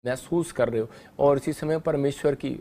महसूस कर रहे हो, और इसी समय परमेश्वर की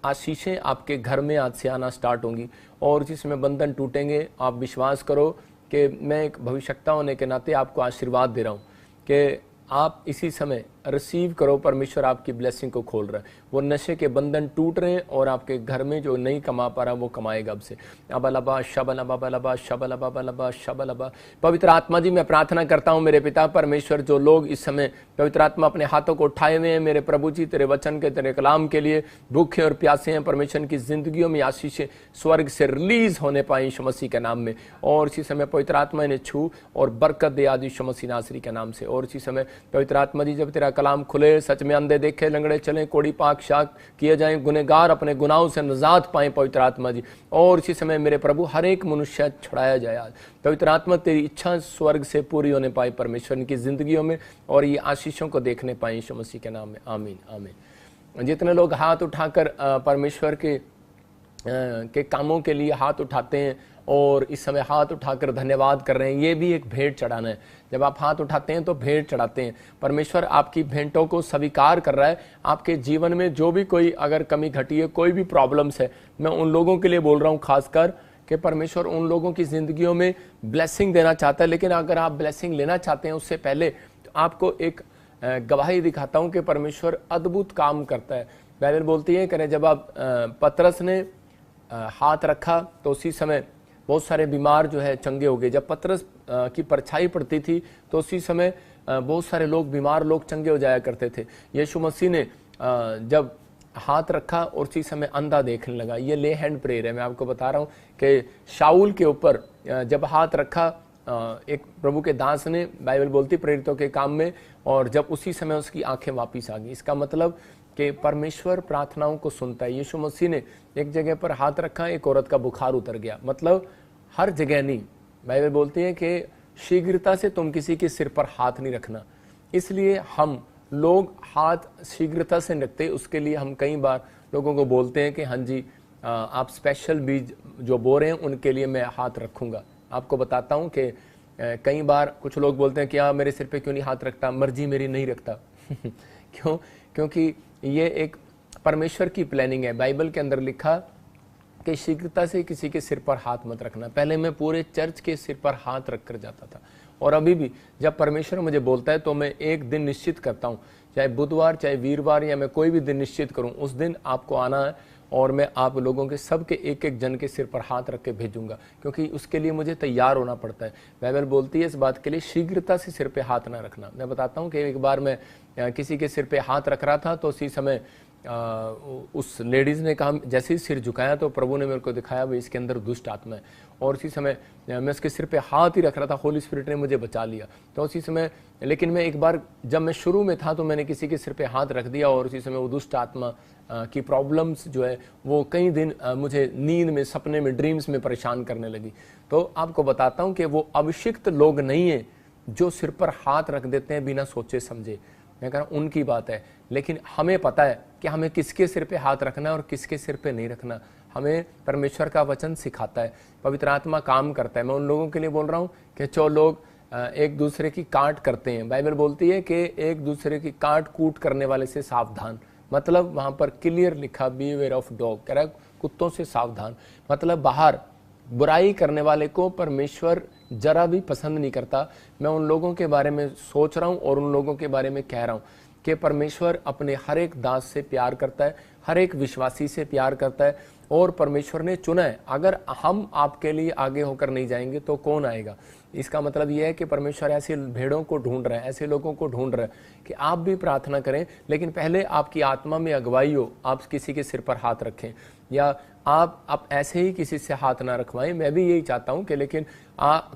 आशीषें आपके घर में आज से आना स्टार्ट होंगी और इसी समय बंधन टूटेंगे। आप विश्वास करो कि मैं एक भविष्यवक्ता होने के नाते आपको आशीर्वाद दे रहा हूँ कि आप इसी समय रिसीव करो, परमेश्वर आपकी ब्लेसिंग को खोल रहा है। वो नशे के बंधन टूट रहे हैं और आपके घर में जो नहीं कमा पा रहा वो कमाएगा अब से। अबलबा शबलबा बलबा शबलबा बलबा शबलबा। पवित्र आत्मा जी, मैं प्रार्थना करता हूँ मेरे पिता परमेश्वर, जो लोग इस समय पवित्र आत्मा अपने हाथों को उठाए हुए हैं मेरे प्रभु जी, तेरे वचन के तेरे कलाम के लिए भूखे और प्यासे हैं, परमेश्वर की जिंदगियों में आशीषें स्वर्ग से रिलीज होने पाए यीशु मसीह के नाम में। और इसी समय पवित्र आत्मा इन्हें छू और बरकत दे आज यीशु मसीह नासरी के नाम से। और इसी समय पवित्र आत्मा जी, जब तेरा कलाम खुले, सच में अंधे देखे, लंगड़े चलें, कोड़ी पाक शाक किए जाएं, गुनहगार अपने गुनाहों से निजात पाएं पवित्र आत्मा जी। और इसी समय मेरे प्रभु हर एक मनुष्य छुड़ाया जाए आज पवित्र आत्मा, तेरी इच्छा स्वर्ग से पूरी होने पाई परमेश्वर की जिंदगियों में और ये आशीषों को देखने पाए यीशु मसीह के नाम में। आमीन आमीन। जितने लोग हाथ उठाकर परमेश्वर के कामों के लिए हाथ उठाते हैं और इस समय हाथ उठाकर धन्यवाद कर रहे हैं, ये भी एक भेंट चढ़ाना है। जब आप हाथ उठाते हैं तो भेंट चढ़ाते हैं। परमेश्वर आपकी भेंटों को स्वीकार कर रहा है। आपके जीवन में जो भी कोई अगर कमी घटी है, कोई भी प्रॉब्लम्स है, मैं उन लोगों के लिए बोल रहा हूँ खासकर कि परमेश्वर उन लोगों की जिंदगियों में ब्लेसिंग देना चाहता है। लेकिन अगर आप ब्लेसिंग लेना चाहते हैं उससे पहले तो आपको एक गवाही दिखाता हूँ कि परमेश्वर अद्भुत काम करता है। बाइबल बोलती है कि जब आप पतरस ने हाथ रखा तो उसी समय बहुत सारे बीमार जो है चंगे हो गए। जब पतरस की परछाई पड़ती थी तो उसी समय बहुत सारे लोग, बीमार लोग चंगे हो जाया करते थे। यीशु मसीह ने जब हाथ रखा और उसी समय अंधा देखने लगा। ये ले हैंड प्रेयर है। मैं आपको बता रहा हूँ कि शाऊल के ऊपर जब हाथ रखा एक प्रभु के दास ने, बाइबल बोलती प्रेरितों के काम में, और जब उसी समय उसकी आंखें वापिस आ गई। इसका मतलब कि परमेश्वर प्रार्थनाओं को सुनता है। यीशु मसीह ने एक जगह पर हाथ रखा, एक औरत का बुखार उतर गया। मतलब हर जगह नहीं। बाइबल बोलती है कि शीघ्रता से तुम किसी के सिर पर हाथ नहीं रखना। इसलिए हम लोग हाथ शीघ्रता से रखते, उसके लिए हम कई बार लोगों को बोलते हैं कि हाँ जी आप स्पेशल बीज जो बो रहे हैं उनके लिए मैं हाथ रखूंगा। आपको बताता हूँ कि कई बार कुछ लोग बोलते हैं कि हाँ मेरे सिर पे क्यों नहीं हाथ रखता, मर्जी मेरी नहीं रखता। क्यों? क्योंकि ये एक परमेश्वर की प्लानिंग है। बाइबल के अंदर लिखा कि शीघ्रता से किसी के सिर पर हाथ मत रखना। पहले मैं पूरे चर्च के सिर पर हाथ रख कर जाता था और अभी भी जब परमेश्वर मुझे बोलता है तो मैं एक दिन निश्चित करता हूँ, चाहे बुधवार चाहे वीरवार या मैं कोई भी दिन निश्चित करूँ, उस दिन आपको आना है और मैं आप लोगों के सबके एक एक जन के सिर पर हाथ रख के भेजूंगा, क्योंकि उसके लिए मुझे तैयार होना पड़ता है। बाइबल बोलती है इस बात के लिए शीघ्रता से सिर पे हाथ ना रखना। मैं बताता हूँ कि एक बार मैं किसी के सिर पे हाथ रख रहा था तो उसी समय उस लेडीज़ ने कहा, जैसे ही सिर झुकाया तो प्रभु ने मेरे को दिखाया भाई इसके अंदर दुष्ट आत्मा है। और उसी समय मैं उसके सिर पे हाथ ही रख रहा था, होली स्पिरिट ने मुझे बचा लिया। तो उसी समय, लेकिन मैं एक बार जब मैं शुरू में था तो मैंने किसी के सिर पे हाथ रख दिया और उसी समय वो दुष्ट आत्मा की प्रॉब्लम्स जो है वो कई दिन मुझे नींद में, सपने में, ड्रीम्स में परेशान करने लगी। तो आपको बताता हूँ कि वो अभिषिक्त लोग नहीं है जो सिर पर हाथ रख देते हैं बिना सोचे समझे। मैं कह रहा हूँ उनकी बात है, लेकिन हमें पता है कि हमें किसके सिर पे हाथ रखना है और किसके सिर पे नहीं रखना। हमें परमेश्वर का वचन सिखाता है, पवित्र आत्मा काम करता है। मैं उन लोगों के लिए बोल रहा हूँ कि जो लोग एक दूसरे की काट करते हैं, बाइबल बोलती है कि एक दूसरे की काट कूट करने वाले से सावधान। मतलब वहाँ पर क्लियर लिखा बीवेयर ऑफ डॉग, कह रहा है कुत्तों से सावधान। मतलब बाहर बुराई करने वाले को परमेश्वर जरा भी पसंद नहीं करता। मैं उन लोगों के बारे में सोच रहा हूँ और उन लोगों के बारे में कह रहा हूँ कि परमेश्वर अपने हर एक दास से प्यार करता है, हर एक विश्वासी से प्यार करता है और परमेश्वर ने चुना है। अगर हम आपके लिए आगे होकर नहीं जाएंगे तो कौन आएगा? इसका मतलब यह है कि परमेश्वर ऐसे भेड़ों को ढूंढ रहे हैं, ऐसे लोगों को ढूंढ रहे हैं कि आप भी प्रार्थना करें, लेकिन पहले आपकी आत्मा में अगुवाई हो, आप किसी के सिर पर हाथ रखें या आप ऐसे ही किसी से हाथ ना रखवाएं। मैं भी यही चाहता हूं कि लेकिन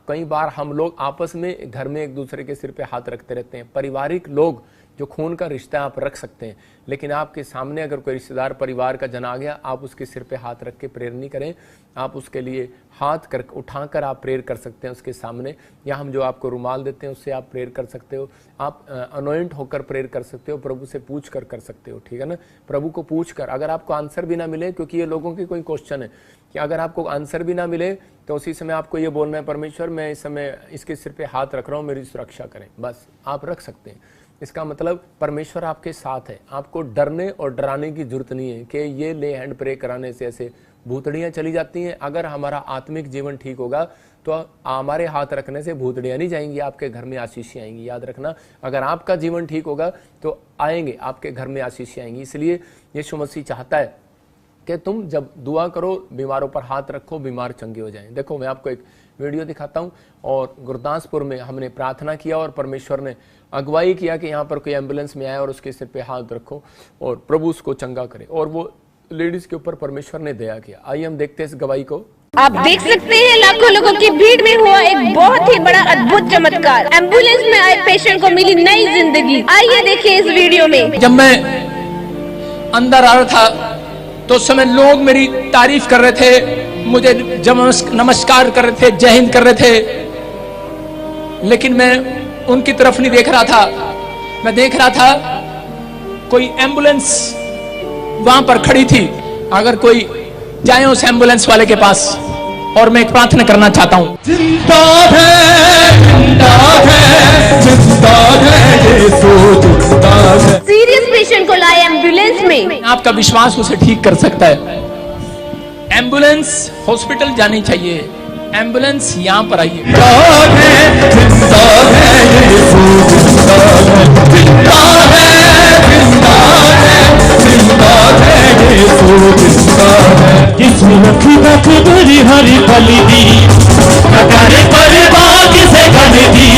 कई बार हम लोग आपस में घर में एक दूसरे के सिर पे हाथ रखते रहते हैं। पारिवारिक लोग जो खून का रिश्ता आप रख सकते हैं, लेकिन आपके सामने अगर कोई रिश्तेदार परिवार का जन आ गया, आप उसके सिर पे हाथ रख के प्रेयर नहीं करें। आप उसके लिए हाथ कर उठाकर आप प्रेयर कर सकते हैं उसके सामने, या हम जो आपको रुमाल देते हैं उससे आप प्रेयर कर सकते हो। आप अनॉइंट होकर प्रेयर कर सकते हो, प्रभु से पूछ कर सकते हो, ठीक है ना। प्रभु को पूछ कर, अगर आपको आंसर भी ना मिले, क्योंकि ये लोगों की कोई क्वेश्चन है कि अगर आपको आंसर भी ना मिले तो उसी समय आपको ये बोलना है, परमेश्वर मैं इस समय इसके सिर पे हाथ रख रहा हूँ, मेरी सुरक्षा करें। बस आप रख सकते हैं। इसका मतलब परमेश्वर आपके साथ है। आपको डरने और डराने की जरूरत नहीं है कि ये ले हैंड प्रे कराने से ऐसे भूतड़ियाँ चली जाती हैं। अगर हमारा आत्मिक जीवन ठीक होगा तो हमारे हाथ रखने से भूतड़ियाँ नहीं जाएंगी, आपके घर में आशीषें आएंगी। याद रखना, अगर आपका जीवन ठीक होगा तो आएंगे, आपके घर में आशीषें आएंगी। इसलिए यीशु मसीह चाहता है कि तुम जब दुआ करो, बीमारों पर हाथ रखो, बीमार चंगे हो जाएं। देखो, मैं आपको एक वीडियो दिखाता हूं। और गुरदासपुर में हमने प्रार्थना किया और परमेश्वर ने अगुवाई किया कि यहाँ पर कोई एम्बुलेंस में आए और उसके सिर पे हाथ रखो और प्रभु उसको चंगा करे, और वो लेडीज के ऊपर परमेश्वर ने दया किया। आइए हम देखते हैं इस गवाही को। आप देख सकते हैं लाखों लोगों की भीड़ में हुआ एक बहुत ही बड़ा अद्भुत चमत्कार। एम्बुलेंस में आए पेशेंट को मिली नई जिंदगी। आइए देखिए इस वीडियो में। जब मैं अंदर आ रहा था तो उस समय लोग मेरी तारीफ कर रहे थे, मुझे नमस्कार कर रहे थे, जय हिंद कर रहे थे, लेकिन मैं उनकी तरफ नहीं देख रहा था। मैं देख रहा था कोई एम्बुलेंस वहां पर खड़ी थी। अगर कोई जाए उस एम्बुलेंस वाले के पास, और मैं एक प्रार्थना करना चाहता हूं। जिंदा है, जिंदा है, जिंदा है, यीशु जिंदा है। सीरियस पेशेंट को लाए एम्बुलेंस में। आपका विश्वास उसे ठीक कर सकता है। एम्बुलेंस हॉस्पिटल जानी चाहिए, एम्बुलेंस यहाँ पर आइए। जिंदा है, जिंदा है, यीशु जिंदा है, जिंदा है, जिंदा है, जिंदा है, यीशु जिंदा है। जिसमें रख रख बड़ी हरी फली दी, कटारे पर बाग से गल दी,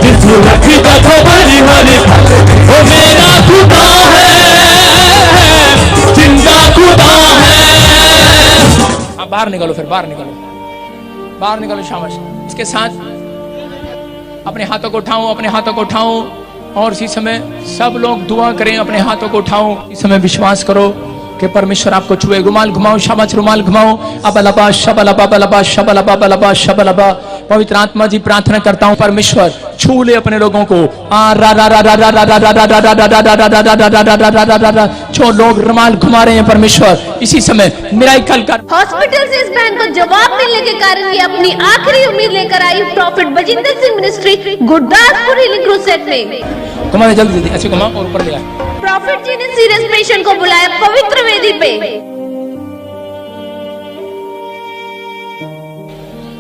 जिसमें रख रख बड़ी हरी फली, वो मेरा खुदा है, जिंदा खुदा है। आप बाहर निकलो, फिर बाहर निकलो, बाहर निकलो शाबाश। इसके साथ अपने हाथों को उठाओ, अपने हाथों को उठाओ, और इसी समय सब लोग दुआ करें। अपने हाथों को उठाओ, इस समय विश्वास करो कि परमेश्वर आपको छुए। रुमाल घुमाओ, शाबाश, रुमाल घुमाओ। अबलबा शबलबा बलबा शबलबा बलबा शबलबा। पवित्र आत्मा जी, प्रार्थना करता हूं परमेश्वर छू ले अपने लोगों को। जो लोग रुमाल घुमा रहे हैं परमेश्वर, इसी समय मिराकल कर। हॉस्पिटल से इस बहन को जवाब मिलने के कारण ये अपनी आखिरी उम्मीद लेकर आई prophet Bajinder Singh ministry Gurdaspur healing crusade में। घुमा जल्दी जल्दी, ऐसे घुमा और ऊपर ले आ। प्रॉफिट जी ने सीरियस पेशेंट को बुलाया पवित्र वेदी पे।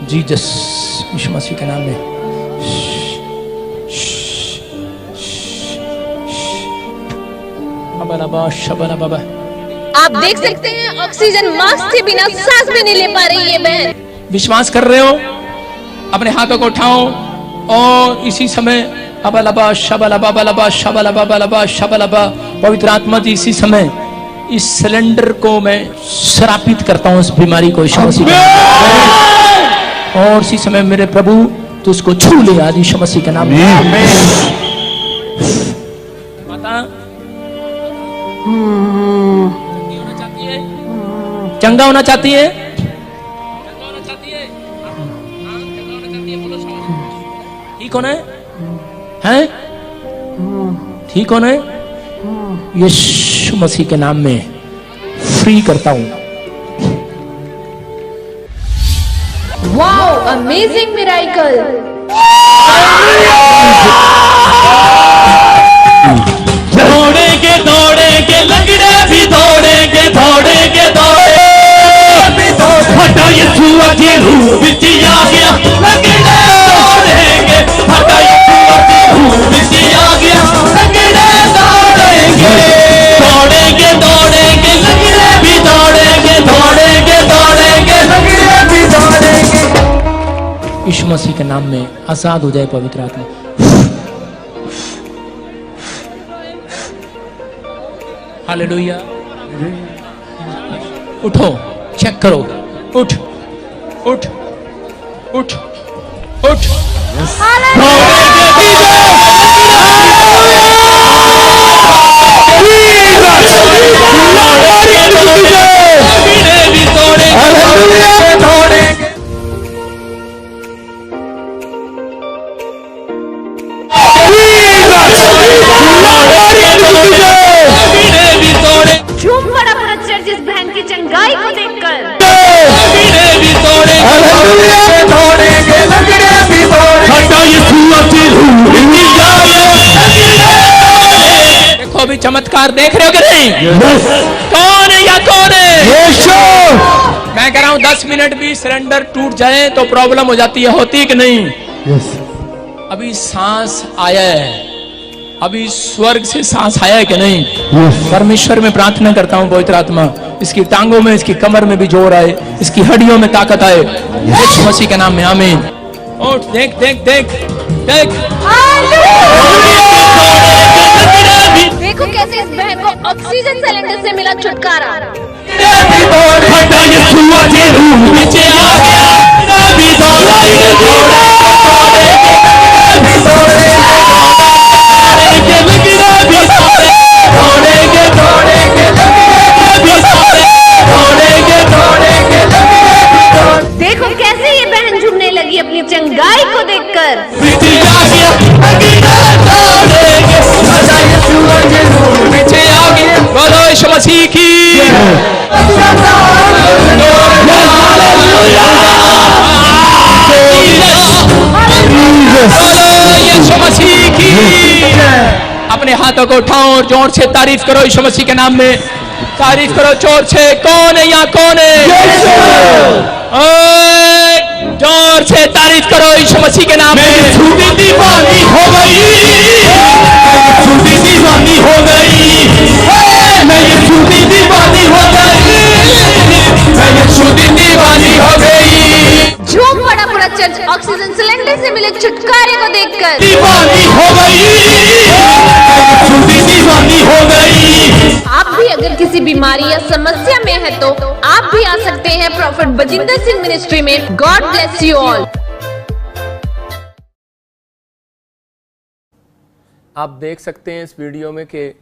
जीसस, यीशु मसीह के नाम में। आप देख सकते हैं ऑक्सीजन मास्क के बिना सांस भी नहीं ले पा रही है बहन। विश्वास कर रहे हो? अपने हाथों को उठाओ और इसी समय अबलबा शबलबा बलबा शबलबा बलबा शबलबा। पवित्र आत्मा जी, इसी समय इस सिलेंडर को मैं श्रापित करता हूं, इस बीमारी को यीशु मसीह के नाम में। और इसी समय मेरे प्रभु तो उसको छू ले आज यीशु मसीह के नाम में। माता चंगा होना चाहती है, चंगा होना चाहती है, चंगा होना चाहती है, बोलो ठीक होना है, ठीक होना है। यीशु मसीह के नाम में फ्री करता हूं। Wow, amazing miracle. दौड़ेंगे दौड़ेंगे लगड़े भी दौड़ेंगे दौड़ेंगे दौड़े हटा यीशु के रूप में आ गया। लगड़े दौड़ेंगे, हटा यीशु के रूप में आ गया। लगड़े दौड़ेंगे, दौड़ेंगे दौड़ेंगे लगड़े भी दौड़ेंगे दौड़ेंगे दौड़ेंगे लगड़े भी दौड़ेंगे। यीशु मसीह के नाम में आजाद हो जाए पवित्र आत्मा। हालेलुया। उठो, चेक करो, उठ उठ उठ उठ। झूम पड़ा पूरा चर्च इस बहन की चंगाई को देखकर। हटा यीशु चमत्कार देख रहे हो कि नहीं? कौन है या कौन है? मैं कह रहा हूं 10 मिनट भी सिलेंडर टूट जाए तो प्रॉब्लम हो जाती है, होती है कि नहीं? अभी सांस आया है, अभी स्वर्ग से सांस आया है कि नहीं? परमेश्वर में प्रार्थना करता हूं पवित्र आत्मा इसकी टांगों में, इसकी कमर में भी जोर आए, इसकी हड्डियों में ताकत आए, यीशु मसीह के नाम में आमीन। और देख देख देख देख, देखो कैसे इस बहन को ऑक्सीजन सिलेंडर से मिला छुटकारा। देखो कैसे ये बहन झूमने लगी अपनी चंगाई को देखकर। बोलो यीशु मसीह की, यीशु मसीह की। अपने हाथों को उठाओ और जोर से तारीफ करो यीशु मसीह के नाम में, तारीफ करो जोर से। कौन है या कौन है? जोर से तारीफ करो यीशु मसीह के नाम में। छूटी दीवानी हो गई, छूटी दीवानी हो गई, मैं ये छूटी दीवानी हो गई, मैं ये छूटी दीवानी हो गई। झूम पड़ा पूरा चर्च ऑक्सीजन सिलेंडर से मिले छुटकारे को देखकर। दीवानी हो गई, छूटी दीवानी हो गई। आप भी अगर किसी बीमारी या समस्या में है तो आप भी आ सकते हैं प्रॉफिट बजिंदर सिंह मिनिस्ट्री में। God bless you all. आप देख सकते हैं इस वीडियो में कि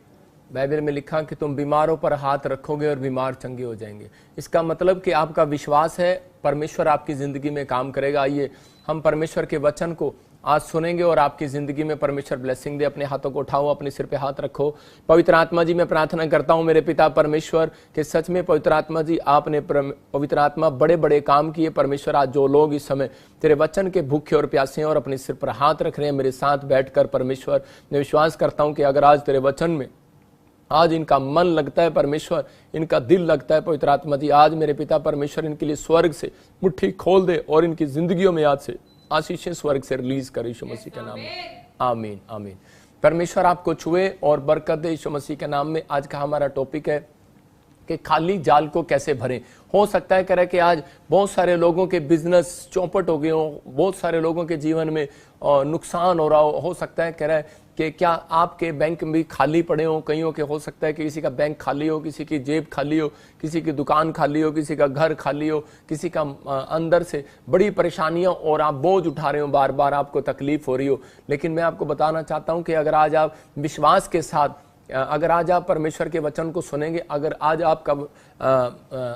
बाइबल में लिखा कि तुम बीमारों पर हाथ रखोगे और बीमार चंगे हो जाएंगे। इसका मतलब कि आपका विश्वास है परमेश्वर आपकी ज़िंदगी में काम करेगा। आइए हम परमेश्वर के वचन को आज सुनेंगे और आपकी ज़िंदगी में परमेश्वर ब्लेसिंग दे। अपने हाथों को उठाओ, अपने सिर पे हाथ रखो। पवित्र आत्मा जी मैं प्रार्थना करता हूँ मेरे पिता परमेश्वर कि सच में पवित्र आत्मा जी आपने पवित्र आत्मा बड़े बड़े काम किए। परमेश्वर आज जो लोग इस समय तेरे वचन के भूखे और प्यासे हैं और अपने सिर पर हाथ रख रहे हैं मेरे साथ बैठकर, परमेश्वर मैं विश्वास करता हूँ कि अगर आज तेरे वचन में आज इनका मन लगता है परमेश्वर, इनका दिल लगता है पवित्र आत्मा जी, आज मेरे पिता परमेश्वर इनके लिए स्वर्ग से मुट्ठी खोल दे और इनकी जिंदगियों में आज से आशीषें स्वर्ग से रिलीज कर यीशु मसीह के नाम में। आमीन आमीन। परमेश्वर आपको छुए और बरकत दे यीशु मसीह के नाम में। आज का हमारा टॉपिक है कि खाली जाल को कैसे भरें। हो सकता है कह रहे कि आज बहुत सारे लोगों के बिजनेस चौपट हो गए हो, बहुत सारे लोगों के जीवन में नुकसान हो रहा हो सकता है कह रहा है कि क्या आपके बैंक भी खाली पड़े हो। कईयों के हो सकता है कि किसी का बैंक खाली हो, किसी की जेब खाली हो, किसी की दुकान खाली हो, किसी का घर खाली हो, किसी का अंदर से बड़ी परेशानियां और आप बोझ उठा रहे हो, बार बार आपको तकलीफ हो रही हो। लेकिन मैं आपको बताना चाहता हूं कि अगर आज आप विश्वास के साथ, अगर आज आप परमेश्वर के वचन को सुनेंगे, अगर आज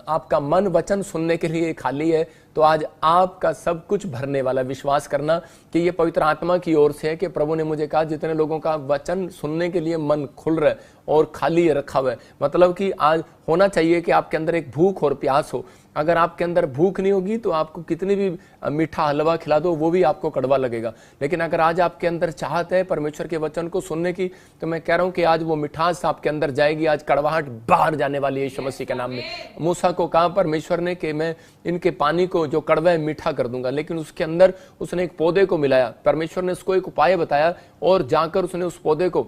आपका मन वचन सुनने के लिए खाली है तो आज आपका सब कुछ भरने वाला। विश्वास करना कि ये पवित्र आत्मा की ओर से है कि प्रभु ने मुझे कहा जितने लोगों का वचन सुनने के लिए मन खुल रहा है और खाली रखा हुआ है, मतलब कि आज होना चाहिए कि आपके अंदर एक भूख और प्यास हो। अगर आपके अंदर भूख नहीं होगी तो आपको कितनी भी मीठा हलवा खिला दो वो भी आपको कड़वा लगेगा। लेकिन अगर आज आपके अंदर चाहत है परमेश्वर के वचन को सुनने की तो मैं कह रहा हूं कि आज वो मिठास आपके अंदर जाएगी। आज कड़वाहट बाहर जाने वाली है यीशु मसीह के नाम में। मूसा को कहा परमेश्वर ने कि मैं इनके पानी को जो कड़वा है मीठा कर दूंगा, लेकिन उसके अंदर उसने एक पौधे को मिलाया। परमेश्वर ने उसको एक उपाय बताया और जाकर उसने उस पौधे को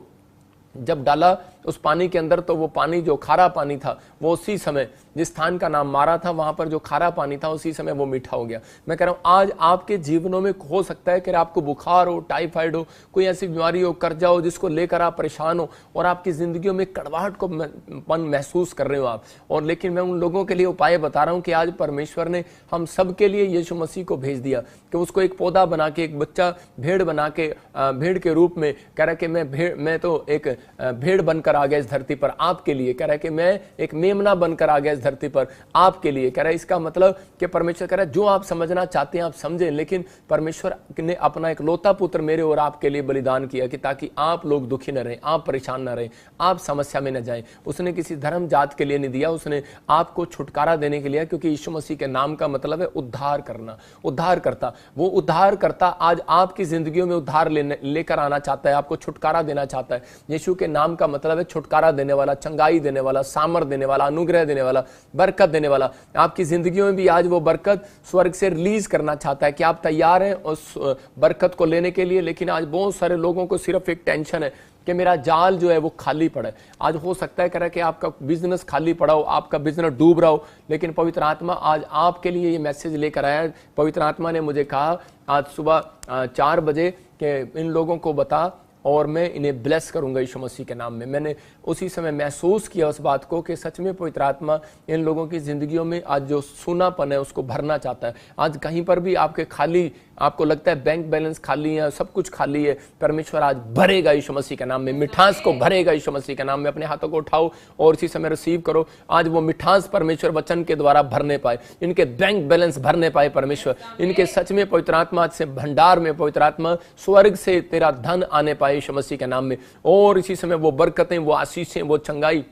जब डाला उस पानी के अंदर तो वो पानी जो खारा पानी था वो उसी समय जिस स्थान का नाम मारा था वहां पर जो खारा पानी था उसी समय वो मीठा हो गया। मैं कह रहा हूं आज आपके जीवनों में हो सकता है कि आपको बुखार हो, टाइफाइड हो, कोई ऐसी बीमारी हो, कर्जा हो जिसको लेकर आप परेशान हो और आपकी जिंदगियों में कड़वाहट को पन महसूस कर रहे हो आप। और लेकिन मैं उन लोगों के लिए उपाय बता रहा हूं कि आज परमेश्वर ने हम सब के लिए यीशु मसीह को भेज दिया कि उसको एक पौधा बना के, एक बच्चा भेड़ बना के, भेड़ के रूप में कह रहा है कि मैं तो एक भेड़ बनकर आ गया इस धरती पर आपके लिए। कह रहा है कि मैं एक मेमना बनकर आ गया इस धरती पर आपके लिए। कह रहा है इसका मतलब कि परमेश्वर कह रहा है जो आप समझना चाहते हैं आप समझें, लेकिन परमेश्वर ने अपना एक लौता पुत्र मेरे और आपके लिए बलिदान किया कि ताकि आप लोग दुखी न रहें, आप परेशान न रहें, आप समस्या में न जाएं। उसने किसी धर्म जात के लिए नहीं दिया, उसने आपको छुटकारा देने के लिए, क्योंकि यीशु मसीह के नाम का मतलब है उद्धार करना, उद्धार करता। वो उद्धार करता आज आपकी जिंदगियों में उद्धार लेकर आना चाहता है, आपको छुटकारा देना चाहता है। यीशु यीशु के नाम का मतलब है छुटकारा देने वाला, चंगाई देने वाला, सामर्थ देने वाला, अनुग्रह देने वाला, बरकत देने वाला। आपकी जिंदगियों में भी आज वो बरकत स्वर्ग से रिलीज करना चाहता है। कि आप तैयार हैं उस बरकत को लेने के लिए? लेकिन आज बहुत सारे लोगों को सिर्फ एक टेंशन है कि मेरा जाल जो है वो खाली पड़ा है। आज हो सकता है करें कि आपका बिजनेस खाली पड़ा हो, आपका बिजनेस डूब रहा हो, लेकिन पवित्र आत्मा आज आपके लिए ये मैसेज लेकर आया है। पवित्र आत्मा ने मुझे कहा आज सुबह 4 बजे कि इन लोगों को बता और मैं इन्हें ब्लेस करूंगा यीशु मसीह के नाम में। मैंने उसी समय महसूस किया उस बात को कि सच में पवित्र आत्मा इन लोगों की जिंदगियों में आज जो सूनापन है उसको भरना चाहता है। आज कहीं पर भी आपके खाली, आपको लगता है बैंक बैलेंस खाली है, सब कुछ खाली है, परमेश्वर आज भरेगा यीशु मसीह के नाम में, मिठास को भरेगा यीशु मसीह के नाम में। अपने हाथों को उठाओ और इसी समय रिसीव करो। आज वो मिठास परमेश्वर वचन के द्वारा भरने पाए, इनके बैंक बैलेंस भरने पाए परमेश्वर, इनके सच में पवित्र आत्मा से भंडार में पवित्र आत्मा स्वर्ग से तेरा धन आने पाए यीशु मसीह के नाम में। और इसी समय वो बरकतें, वो आशीषें, वो चंगाई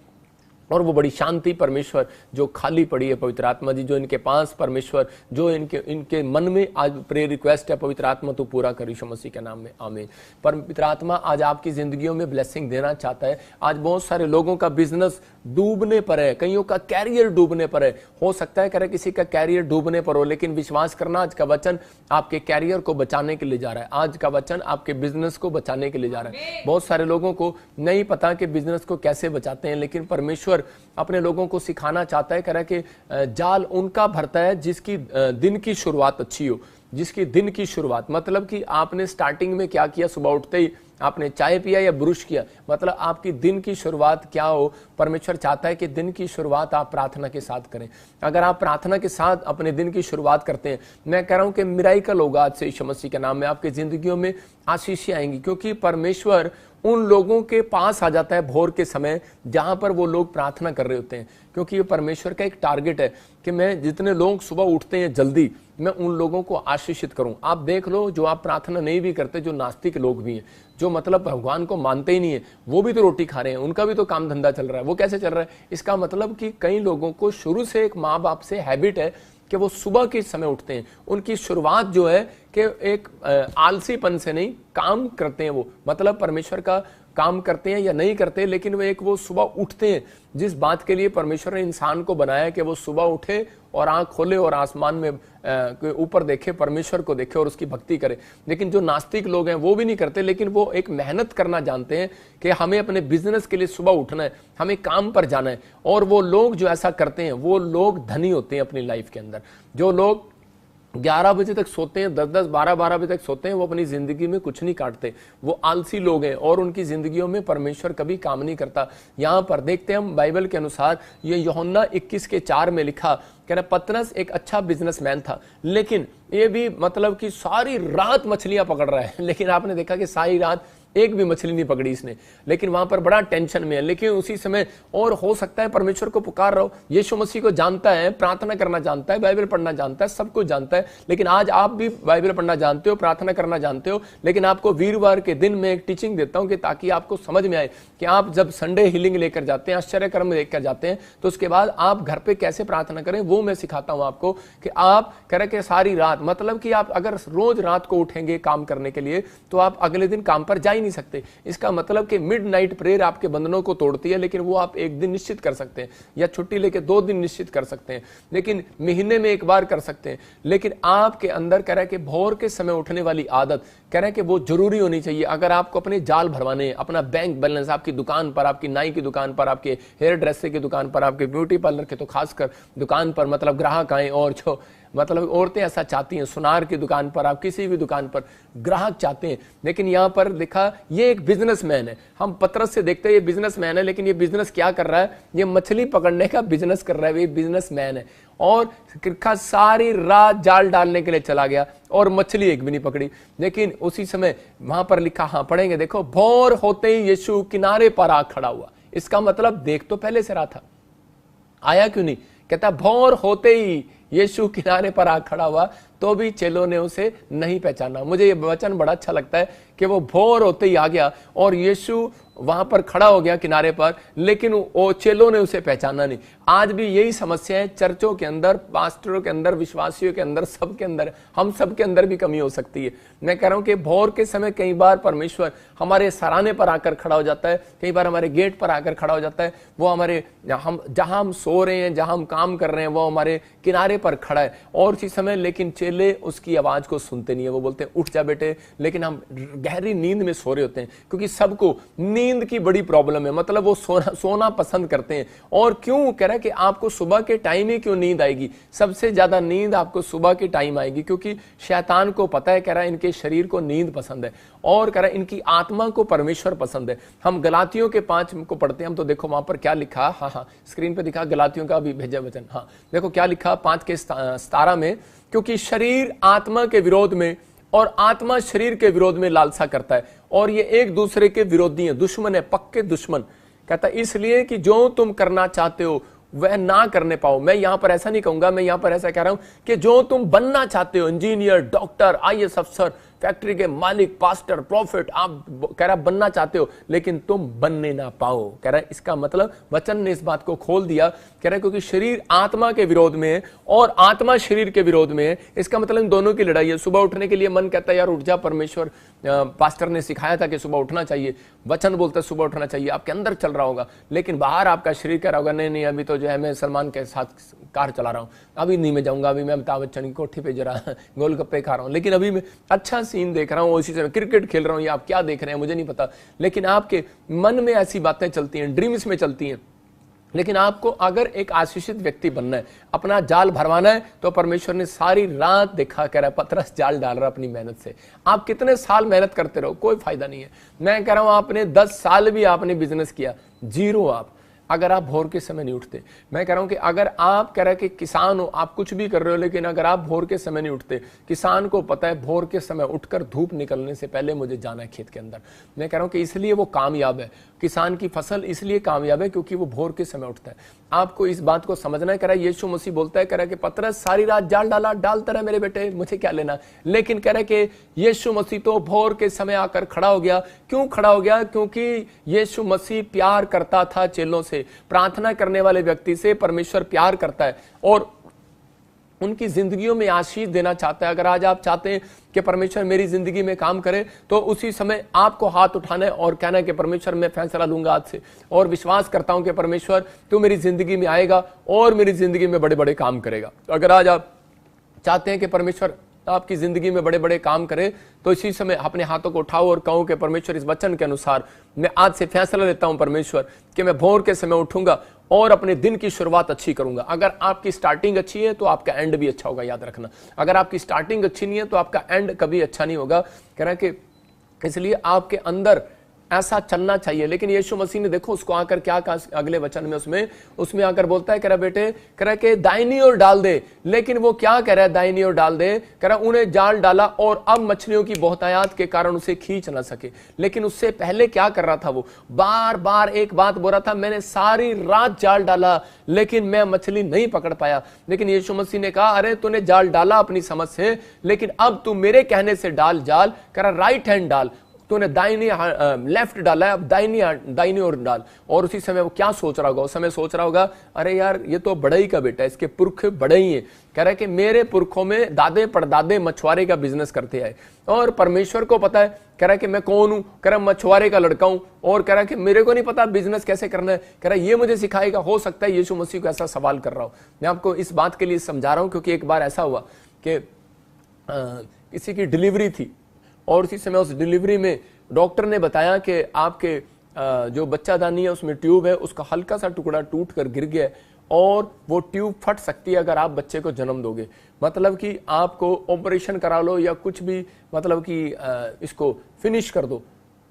और वो बड़ी शांति परमेश्वर जो खाली पड़ी है पवित्र आत्मा जी, जो इनके पास परमेश्वर, जो इनके मन में आज प्रेयर रिक्वेस्ट है पवित्र आत्मा तो पूरा कर यीशु मसीह के नाम में, आमीन। पवित्र आत्मा आज आपकी जिंदगियों में ब्लेसिंग देना चाहता है। आज बहुत सारे लोगों का बिजनेस डूबने पर है, कईयों का कैरियर डूबने पर है। हो सकता है करे किसी का कैरियर डूबने पर हो, लेकिन विश्वास करना आज का वचन आपके कैरियर को बचाने के लिए जा रहा है। आज का वचन आपके बिजनेस को बचाने के लिए जा रहा है। बहुत सारे लोगों को नहीं पता कि बिजनेस को कैसे बचाते हैं, लेकिन परमेश्वर अपने लोगों को सिखाना चाहता है करा कि जाल उनका भरता है जिसकी दिन की शुरुआत अच्छी हो। जिसकी दिन की शुरुआत मतलब कि आपने स्टार्टिंग में क्या किया, सुबह उठते ही आपने चाय पिया या ब्रुश किया, मतलब आपकी दिन की शुरुआत क्या हो। परमेश्वर चाहता है कि दिन की शुरुआत आप प्रार्थना के साथ करें। अगर आप प्रार्थना के साथ अपने दिन की शुरुआत करते हैं, मैं कह रहा हूं कि मिराकल होगा आज से यीशु मसीह के नाम में। आपकी जिंदगियों में आशीषें आएंगी, क्योंकि परमेश्वर उन लोगों के पास आ जाता है भोर के समय जहां पर वो लोग प्रार्थना कर रहे होते हैं। क्योंकि ये परमेश्वर का एक टारगेट है कि मैं जितने लोग सुबह उठते हैं जल्दी, मैं उन लोगों को आशीषित करूं। आप देख लो, जो आप प्रार्थना नहीं भी करते, जो नास्तिक लोग भी हैं, जो मतलब भगवान को मानते ही नहीं है, वो भी तो रोटी खा रहे हैं, उनका भी तो काम धंधा चल रहा है। वो कैसे चल रहा है? इसका मतलब कि कई लोगों को शुरू से एक माँ बाप से हैबिट है कि वो सुबह के समय उठते हैं। उनकी शुरुआत जो है कि एक आलसीपन से नहीं, काम करते हैं। वो मतलब परमेश्वर का काम करते हैं या नहीं करते, लेकिन वो सुबह उठते हैं। जिस बात के लिए परमेश्वर ने इंसान को बनाया कि वो सुबह उठे और आंख खोले और आसमान में ऊपर देखे, परमेश्वर को देखे और उसकी भक्ति करे। लेकिन जो नास्तिक लोग हैं वो भी नहीं करते, लेकिन वो एक मेहनत करना जानते हैं कि हमें अपने बिजनेस के लिए सुबह उठना है, हमें काम पर जाना है। और वो लोग जो ऐसा करते हैं वो लोग धनी होते हैं अपनी लाइफ के अंदर। जो लोग 11 बजे तक सोते हैं, 10-10, 12-12 बजे तक सोते हैं, वो अपनी जिंदगी में कुछ नहीं काटते। वो आलसी लोग हैं और उनकी जिंदगियों में परमेश्वर कभी काम नहीं करता। यहाँ पर देखते हैं हम बाइबल के अनुसार, ये यूहन्ना 21:4 में लिखा, कह रहा पतरस एक अच्छा बिजनेसमैन था, लेकिन ये भी मतलब कि सारी रात मछलियां पकड़ रहा है, लेकिन आपने देखा कि सारी रात एक भी मछली नहीं पकड़ी इसने, लेकिन वहां पर बड़ा टेंशन में है। लेकिन उसी समय और हो सकता है परमेश्वर को पुकार रहा हो, यीशु मसीह को जानता है, प्रार्थना करना जानता है, बाइबल पढ़ना जानता है, सब कुछ जानता है। लेकिन आज आप भी बाइबल पढ़ना जानते हो, प्रार्थना करना जानते हो, लेकिन आपको वीरवार के दिन में एक टीचिंग देता हूं कि ताकि आपको समझ में आए कि आप जब संडे हीलिंग लेकर जाते हैं, आश्चर्य कर्म लेकर जाते हैं, तो उसके बाद आप घर पे कैसे प्रार्थना करें वो मैं सिखाता हूं आपको। कि आप करें कि सारी रात, मतलब कि आप अगर रोज रात को उठेंगे काम करने के लिए, तो आप अगले दिन काम पर जा नहीं सकते। इसका मतलब कि मिडनाइट प्रेयर आपके बंधनों को तोड़ती है, लेकिन वो आप एक दिन निश्चित कर सकते हैं, या छुट्टी लेके 2 दिन निश्चित कर सकते हैं, लेकिन महीने में एक बार कर सकते हैं। लेकिन आपके अंदर कह रहा है कि भोर के समय उठने वाली आदत कह रहा है कि वो जरूरी होनी चाहिए। अगर आपको अपने जाल भरवाने, अपना बैंक बैलेंस आपकी दुकान पर, आपकी नाई की दुकान पर, आपके हेयर ड्रेसर की दुकान पर, आपके ब्यूटी पार्लर के तो खासकर दुकान पर मतलब ग्राहक आए, और जो मतलब औरतें ऐसा चाहती हैं, सुनार की दुकान पर, आप किसी भी दुकान पर ग्राहक चाहते हैं। लेकिन यहाँ पर देखा ये एक बिजनेसमैन है, हम पतरस से देखते हैं ये बिजनेसमैन है, लेकिन ये बिजनेस क्या कर रहा है? ये मछली पकड़ने का बिजनेस कर रहा है, ये बिजनेसमैन है। और सारी रात जाल डालने के लिए चला गया और मछली एक भी नहीं पकड़ी। लेकिन उसी समय वहां पर लिखा, हाँ पढ़ेंगे, देखो, भोर होते ही यीशु किनारे पर आ खड़ा हुआ। इसका मतलब देख तो पहले से रहा था, आया क्यों नहीं? कहता भोर होते ही यीशु किनारे पर आ खड़ा हुआ, तो भी चेलों ने उसे नहीं पहचाना। मुझे ये वचन बड़ा अच्छा लगता है कि वो भोर होते ही आ गया और यीशु वहां पर खड़ा हो गया किनारे पर, लेकिन वो चेलों ने उसे पहचाना नहीं। आज भी यही समस्या है चर्चों के अंदर, पास्टरों के अंदर, विश्वासियों के अंदर, सबके अंदर, हम सब के अंदर भी कमी हो सकती है। मैं कह रहा हूं कि भोर के समय कई बार परमेश्वर हमारे सराहने पर आकर खड़ा हो जाता है, कई बार हमारे गेट पर आकर खड़ा हो जाता है। वो हमारे जहां हम सो रहे हैं, जहां हम काम कर रहे हैं, वो हमारे किनारे पर खड़ा है और उसी समय, लेकिन चेले उसकी आवाज को सुनते नहीं है। वो बोलते हैं उठ जा बेटे, लेकिन हम गहरी नींद में सो रहे होते हैं, क्योंकि सबको नींद की बड़ी प्रॉब्लम है। मतलब वो सोना पसंद करते हैं। और क्यों कह रहा है कि आपको सुबह के टाइम ही क्यों नींद आएगी? सबसे ज्यादा नींद आपको सुबह के टाइम आएगी, क्योंकि शैतान को पता है, कह रहा है इनके शरीर को नींद पसंद है और कह रहा है इनकी आत्मा को परमेश्वर पसंद है। हम गलातियों के 5 को पढ़ते हैं, हम तो देखो वहां पर क्या लिखा, हाँ स्क्रीन पे दिखा, गलातियों का भी भेजा वचन। हाँ देखो क्या लिखा 5 के 17 में, क्योंकि शरीर आत्मा के विरोध में और आत्मा शरीर के विरोध में लालसा करता है और ये एक दूसरे के विरोधी हैं, दुश्मन है, पक्के दुश्मन। कहता है इसलिए कि जो तुम करना चाहते हो वह ना करने पाओ। मैं यहां पर ऐसा नहीं कहूंगा, मैं यहां पर ऐसा कह रहा हूं कि जो तुम बनना चाहते हो, इंजीनियर, डॉक्टर, आईएएस अफसर, फैक्ट्री के मालिक, पास्टर, प्रॉफिट, आप कह रहा बनना चाहते हो लेकिन तुम बनने ना पाओ। कह रहा है इसका मतलब वचन ने इस बात को खोल दिया। कह रहा है क्योंकि शरीर आत्मा के विरोध में है और आत्मा शरीर के विरोध में है। इसका मतलब इन दोनों की लड़ाई है। सुबह उठने के लिए मन कहता है यार उठ जा, परमेश्वर पास्टर ने सिखाया था कि सुबह उठना चाहिए, वचन बोलता है सुबह उठना चाहिए, आपके अंदर चल रहा होगा, लेकिन बाहर आपका शरीर कह रहा होगा नहीं अभी तो जो है मैं सलमान के साथ कार चला रहा हूं, अभी नहीं मैं जाऊंगा, अभी मैं अमिताभ बच्चन की कोठी पे जरा गोलगप्पे खा रहा हूं, लेकिन अभी मैं अच्छा सीन देख रहा हूं, उसी से क्रिकेट खेल रहा हूं, या आप क्या देख रहे हैं मुझे नहीं पता, लेकिन आपके मन में ऐसी बातें चलती हैं, ड्रीम्स में चलती हैं। लेकिन आपको अगर एक आशीषित व्यक्ति बनना है, अपना जाल भरवाना है, तो परमेश्वर ने सारी रात देखा, कह रहा है पतरस जाल डाल रहा अपनी मेहनत से। आप कितने साल मेहनत करते रहो, कोई फायदा नहीं है। मैं कह रहा हूं आपने 10 साल भी आपने बिजनेस किया, जीरो आप, अगर आप भोर के समय नहीं उठते। मैं कह रहा हूं कि अगर आप कह रहे हैं कि किसान हो, आप कुछ भी कर रहे हो, लेकिन अगर आप भोर के समय नहीं उठते, किसान को पता है भोर के समय उठकर धूप निकलने से पहले मुझे जाना है खेत के अंदर। मैं कह रहा हूं कि इसलिए वो कामयाब है, किसान की फसल इसलिए कामयाब है क्योंकि वो भोर के समय उठता है। आपको इस बात को समझना है। कह रहा है यीशु मसीह बोलता है, कह रहा है कि पतरस सारी रात जाल डाला, डालता रहा मेरे बेटे, मुझे क्या लेना, लेकिन कह रहा है कि यीशु मसीह तो भोर के समय आकर खड़ा हो गया। क्यों खड़ा हो गया? क्योंकि यीशु मसीह प्यार करता था चेलों से, प्रार्थना करने वाले व्यक्ति से परमेश्वर प्यार करता है और उनकी जिंदगियों में आशीष देना चाहता है। अगर आज आप चाहते हैं कि परमेश्वर मेरी जिंदगी में काम करे, तो उसी समय आपको हाथ उठाना है और कहना है कि परमेश्वर मैं फैसला लूंगा आज से और विश्वास करता हूं कि परमेश्वर तू मेरी जिंदगी में आएगा और मेरी जिंदगी में बड़े बड़े काम करेगा। अगर आज आप चाहते हैं कि परमेश्वर आपकी जिंदगी में बड़े बड़े काम करे, तो इसी समय अपने हाथों को उठाओ और कहो कि परमेश्वर इस वचन के अनुसार मैं आज से फैसला लेता हूं परमेश्वर कि मैं भोर के समय उठूंगा और अपने दिन की शुरुआत अच्छी करूंगा। अगर आपकी स्टार्टिंग अच्छी है तो आपका एंड भी अच्छा होगा, याद रखना। अगर आपकी स्टार्टिंग अच्छी नहीं है तो आपका एंड कभी अच्छा नहीं होगा। कह रहा है कि इसलिए आपके अंदर ऐसा चलना चाहिए। लेकिन यीशु मसीह ने देखो उसको आकर क्या कहा अगले वचन में, उसमें आकर बोलता है, कह रहा बेटे, कह रहा कि दाहिनी ओर डाल दे। लेकिन वो क्या कह रहा है दाहिनी ओर डाल दे? कह रहा उन्हें जाल डाला और अब मछलियों की बहुतायत के कारण उसे खींच ना सके। लेकिन उससे पहले क्या कर रहा था? वो बार बार एक बात बोल रहा था, मैंने सारी रात जाल डाला लेकिन मैं मछली नहीं पकड़ पाया। लेकिन यीशु मसीह ने कहा, अरे तूने जाल डाला अपनी समझ से, लेकिन अब तू मेरे कहने से डाल जाल। कह रहा राइट हैंड डाल, तूने दाहिनी लेफ्ट डाला है, अब दाहिनी ओर डाल। और उसी समय वो क्या सोच रहा होगा? उस समय सोच रहा होगा, अरे यार ये तो बड़ई का बेटा है, इसके पुरख बड़े ही हैं। कह रहा है कि मेरे पुरखों में दादे परदादे मछुआरे का बिजनेस करते आए और परमेश्वर को पता है, कह रहा है कि मैं कौन हूं, कह रहा मछुआरे का लड़का हूं, और कह रहा है कि मेरे को नहीं पता बिजनेस कैसे करना है। कह रहा है ये मुझे सिखाएगा। हो सकता है यीशु मसीह को ऐसा सवाल कर रहा हूं। मैं आपको इस बात के लिए समझा रहा हूं क्योंकि एक बार ऐसा हुआ कि किसी की डिलीवरी थी और उसी समय उस डिलीवरी में डॉक्टर ने बताया कि आपके जो बच्चादानी है उसमें ट्यूब है, उसका हल्का सा टुकड़ा टूट कर गिर गया और वो ट्यूब फट सकती है अगर आप बच्चे को जन्म दोगे। मतलब कि आपको ऑपरेशन करा लो या कुछ भी, मतलब कि इसको फिनिश कर दो।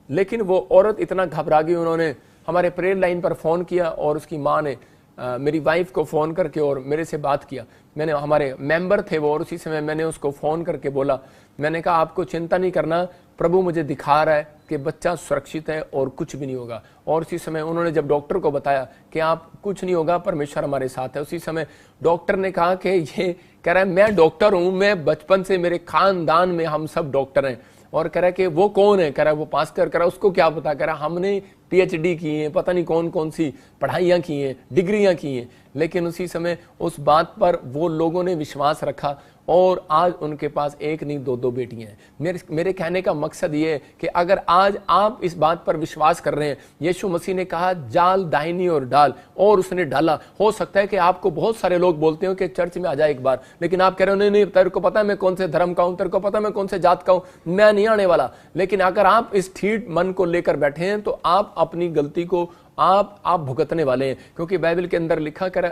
लेकिन वो औरत इतना घबरा गई, उन्होंने हमारे प्रेयर लाइन पर फोन किया और उसकी माँ ने मेरी वाइफ को फोन करके और मेरे से बात किया। मैंने, हमारे मेंबर थे वो, और उसी समय मैंने उसको फोन करके बोला, मैंने कहा आपको चिंता नहीं करना, प्रभु मुझे दिखा रहा है कि बच्चा सुरक्षित है और कुछ भी नहीं होगा। और उसी समय उन्होंने जब डॉक्टर को बताया कि आप कुछ नहीं होगा, परमेश्वर हमारे साथ है, उसी समय डॉक्टर ने कहा कि ये कह रहा है मैं डॉक्टर हूं, मैं बचपन से, मेरे खानदान में हम सब डॉक्टर हैं और कह रहा है कि वो कौन है, कह रहा है वो पास्टर, कह रहा है उसको क्या पता, कह रहा हमने PhD की है, पता नहीं कौन कौन सी पढ़ाइयाँ की हैं, डिग्रियाँ की हैं। लेकिन उसी समय उस बात पर वो लोगों ने विश्वास रखा और आज उनके पास एक नहीं दो दो बेटियां हैं। मेरे कहने का मकसद ये है कि अगर आज आप इस बात पर विश्वास कर रहे हैं, यीशु मसीह ने कहा जाल दाहिनी और डाल, और उसने डाला। हो सकता है कि आपको बहुत सारे लोग बोलते हो कि चर्च में आ जाए एक बार, लेकिन आप कह रहे हो नहीं नहीं तेरे को पता है मैं कौन से धर्म का हूं, तेरे को पता है मैं कौन से जात का हूं, मैं नहीं आने वाला। लेकिन अगर आप इस ठीक मन को लेकर बैठे हैं तो आप अपनी गलती को आप भुगतने वाले हैं, क्योंकि बाइबल के अंदर लिखा कर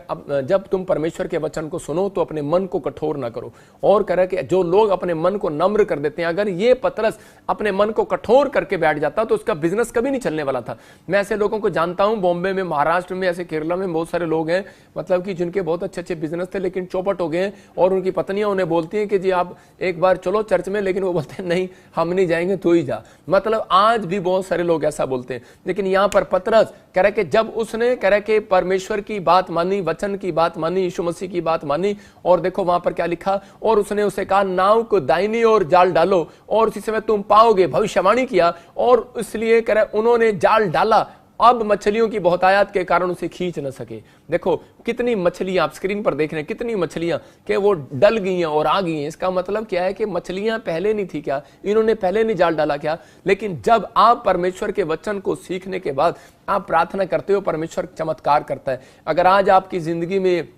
जब तुम परमेश्वर के वचन को सुनो तो अपने मन को कठोर ना करो। और कह रहा कि जो लोग अपने मन को नम्र कर देते हैं, अगर ये पतरस अपने मन को कठोर करके बैठ जाता तो उसका बिजनेस कभी नहीं चलने वाला था। मैं ऐसे लोगों को जानता हूं, बॉम्बे में, महाराष्ट्र में, ऐसे केरला में बहुत सारे लोग हैं, मतलब कि जिनके बहुत अच्छे अच्छे बिजनेस थे लेकिन चौपट हो गए हैं, और उनकी पत्नियां उन्हें बोलती हैं कि जी आप एक बार चलो चर्च में, लेकिन वो बोलते हैं नहीं हम नहीं जाएंगे, तू ही जा। मतलब आज भी बहुत सारे लोग ऐसा बोलते हैं। लेकिन यहां पर पतरस कह रहा है कि जब उसने कह रहा है कि परमेश्वर की बात मानी, वचन की बात मानी, यीशु मसीह की बात मानी, और देखो वहां पर क्या लिखा, और उसने उसे कहा नाव को दाहिनी ओर जाल डालो और उसी समय तुम पाओगे, भविष्यवाणी किया, और इसलिए कह रहा है उन्होंने जाल डाला। अब मछलियों की बहुतायत के कारण उसे खींच न सके। देखो कितनी मछलियां आप स्क्रीन पर देख रहे हैं, कितनी मछलियां कि वो डल गई हैं और आ गई हैं। इसका मतलब क्या है कि मछलियां पहले नहीं थी क्या, इन्होंने पहले नहीं जाल डाला क्या? लेकिन जब आप परमेश्वर के वचन को सीखने के बाद आप प्रार्थना करते हो, परमेश्वर चमत्कार करता है। अगर आज आपकी जिंदगी में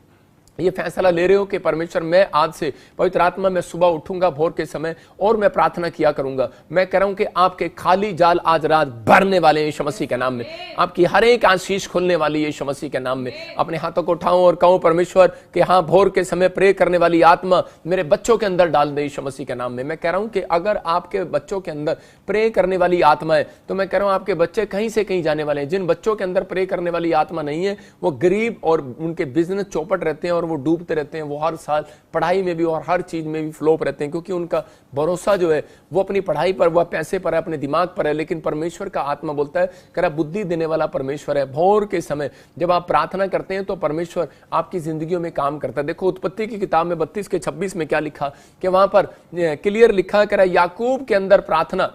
ये फैसला ले रहे हो कि परमेश्वर मैं आज से पवित्र आत्मा में सुबह उठूंगा भोर के समय और मैं प्रार्थना किया करूंगा, मैं कह रहा हूं कि आपके खाली जाल आज रात भरने वाले हैं यीशु मसीह के नाम में। आपकी हर एक आशीष खुलने वाली है यीशु मसीह के नाम में। अपने हाथों को उठाऊं और कहूं परमेश्वर कि हाँ भोर के समय प्रे करने वाली आत्मा मेरे बच्चों के अंदर डाल दे यीशु मसीह के नाम में। मैं कह रहा हूं कि अगर आपके बच्चों के अंदर प्रे करने वाली आत्मा है तो मैं कह रहा हूं आपके बच्चे कहीं से कहीं जाने वाले हैं। जिन बच्चों के अंदर प्रे करने वाली आत्मा नहीं है वो गरीब और उनके बिजनेस चौपट रहते हैं और वो डूबते रहते हैं। वो हर साल पढ़ाई में भी और हर चीज में भी फ्लॉप रहते हैं, क्योंकि उनका भरोसा जो है वो अपनी पढ़ाई पर, वह पैसे पर है, अपने दिमाग पर है। लेकिन परमेश्वर का आत्मा बोलता है, कह रहा बुद्धि देने वाला परमेश्वर है। भोर के समय जब आप प्रार्थना करते हैं तो परमेश्वर आपकी जिंदगियों में काम करता है। देखो उत्पत्ति की किताब में 32 के 26 में क्या लिखा कि वहां पर क्लियर लिखा, कह रहा याकूब के अंदर प्रार्थना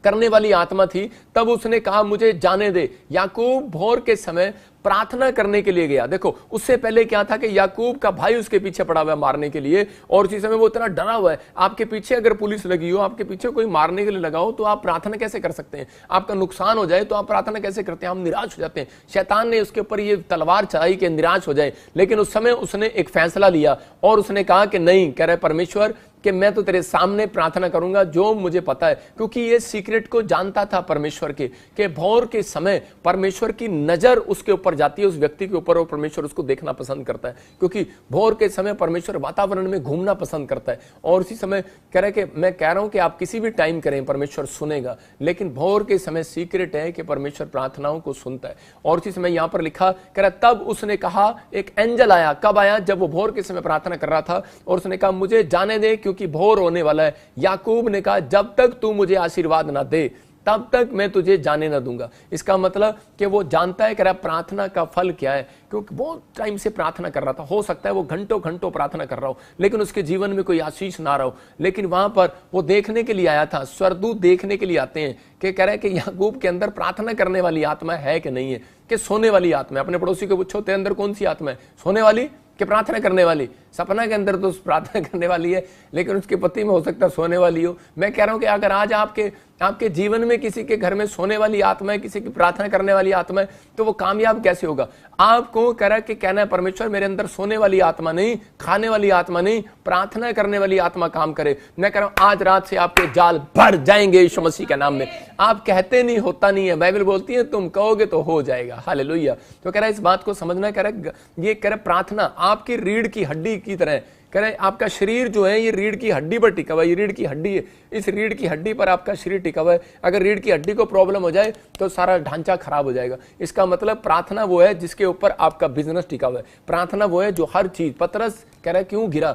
करने वाली आत्मा थी। तब उसने कहा मुझे जाने दे। याकूब भोर के समय प्रार्थना करने के लिए गया। देखो उससे पहले क्या था कि याकूब का भाई उसके पीछे पड़ा हुआ है मारने के लिए, और उसी समय वो इतना डरा हुआ है। आपके पीछे अगर पुलिस लगी हो, आपके पीछे कोई मारने के लिए लगा हो, तो आप प्रार्थना कैसे कर सकते हैं? आपका नुकसान हो जाए तो आप प्रार्थना कैसे करते हैं? हम निराश हो जाते हैं। शैतान ने उसके ऊपर ये तलवार चलाई कि निराश हो जाए, लेकिन उस समय उसने एक फैसला लिया और उसने कहा कि नहीं, कह रहे परमेश्वर कि मैं तो तेरे सामने प्रार्थना करूंगा जो मुझे पता है, क्योंकि ये सीक्रेट को जानता था परमेश्वर के कि भोर के समय परमेश्वर की नजर उसके ऊपर जाती है, उस व्यक्ति के ऊपर, और परमेश्वर उसको देखना पसंद करता है। क्योंकि भोर के समय परमेश्वर वातावरण में घूमना पसंद करता है। और उसी समय कह रहे कि मैं कह रहा हूं कि आप किसी भी टाइम करें परमेश्वर सुनेगा, लेकिन भोर के समय सीक्रेट है कि परमेश्वर प्रार्थनाओं को सुनता है। और उसी समय यहां पर लिखा, कह रहा तब उसने कहा, एक एंजल आया। कब आया? जब वो भोर के समय प्रार्थना कर रहा था, और उसने कहा मुझे जाने दे क्योंकि भोर होने वाला है। याकूब ने कहा जब तक तू मुझे आशीर्वाद ना दे तब तक मैं तुझे जाने ना दूंगा। इसका मतलब कि वो जानता है कि प्रार्थना का फल क्या है, क्योंकि बहुत टाइम से प्रार्थना कर रहा था। हो सकता है वो घंटों घंटों प्रार्थना कर रहा हो लेकिन उसके जीवन में कोई आशीष ना रहा हो। लेकिन वहां पर वो देखने के लिए आया था। स्वर्गदूत देखने के लिए आते हैं कि कह रहे हैं कि याकूब के अंदर प्रार्थना करने वाली आत्मा है कि नहीं है, कि सोने वाली आत्मा है। अपने पड़ोसी को पूछो तेरे अंदर कौन सी आत्मा है, सोने वाली कि प्रार्थना करने वाली? सपना के अंदर तो प्रार्थना करने वाली है, लेकिन उसके पति में हो सकता है सोने वाली हो। मैं कह रहा हूं कि अगर आज आपके जीवन में किसी के घर में सोने वाली आत्मा है, किसी की प्रार्थना करने वाली आत्मा है, तो वो कामयाब कैसे होगा? आपको कह रहा कि कहना है परमेश्वर मेरे अंदर सोने वाली आत्मा नहीं, खाने वाली आत्मा नहीं, प्रार्थना करने वाली आत्मा काम करे। मैं कह रहा हूं आज रात से आपके जाल भर जाएंगे यीशु मसीह के नाम में। आप कहते नहीं, होता नहीं है। बाइबल बोलती है तुम कहोगे तो हो जाएगा। हालेलुया। तो कह रहा है इस बात को समझना। कह रहा ये कह रहा प्रार्थना आपकी रीढ़ की हड्डी की तरह। कह रहे आपका शरीर जो है ये रीढ़ की हड्डी पर टिका हुआ है। ये रीढ़ की हड्डी है, इस रीढ़ की हड्डी पर आपका शरीर टिका हुआ है। अगर रीढ़ की हड्डी को प्रॉब्लम हो जाए तो सारा ढांचा खराब हो जाएगा। इसका मतलब प्रार्थना वो है जिसके ऊपर आपका बिजनेस टिका हुआ है। प्रार्थना वो है जो हर चीज। पतरस कह रहा है क्यों गिरा?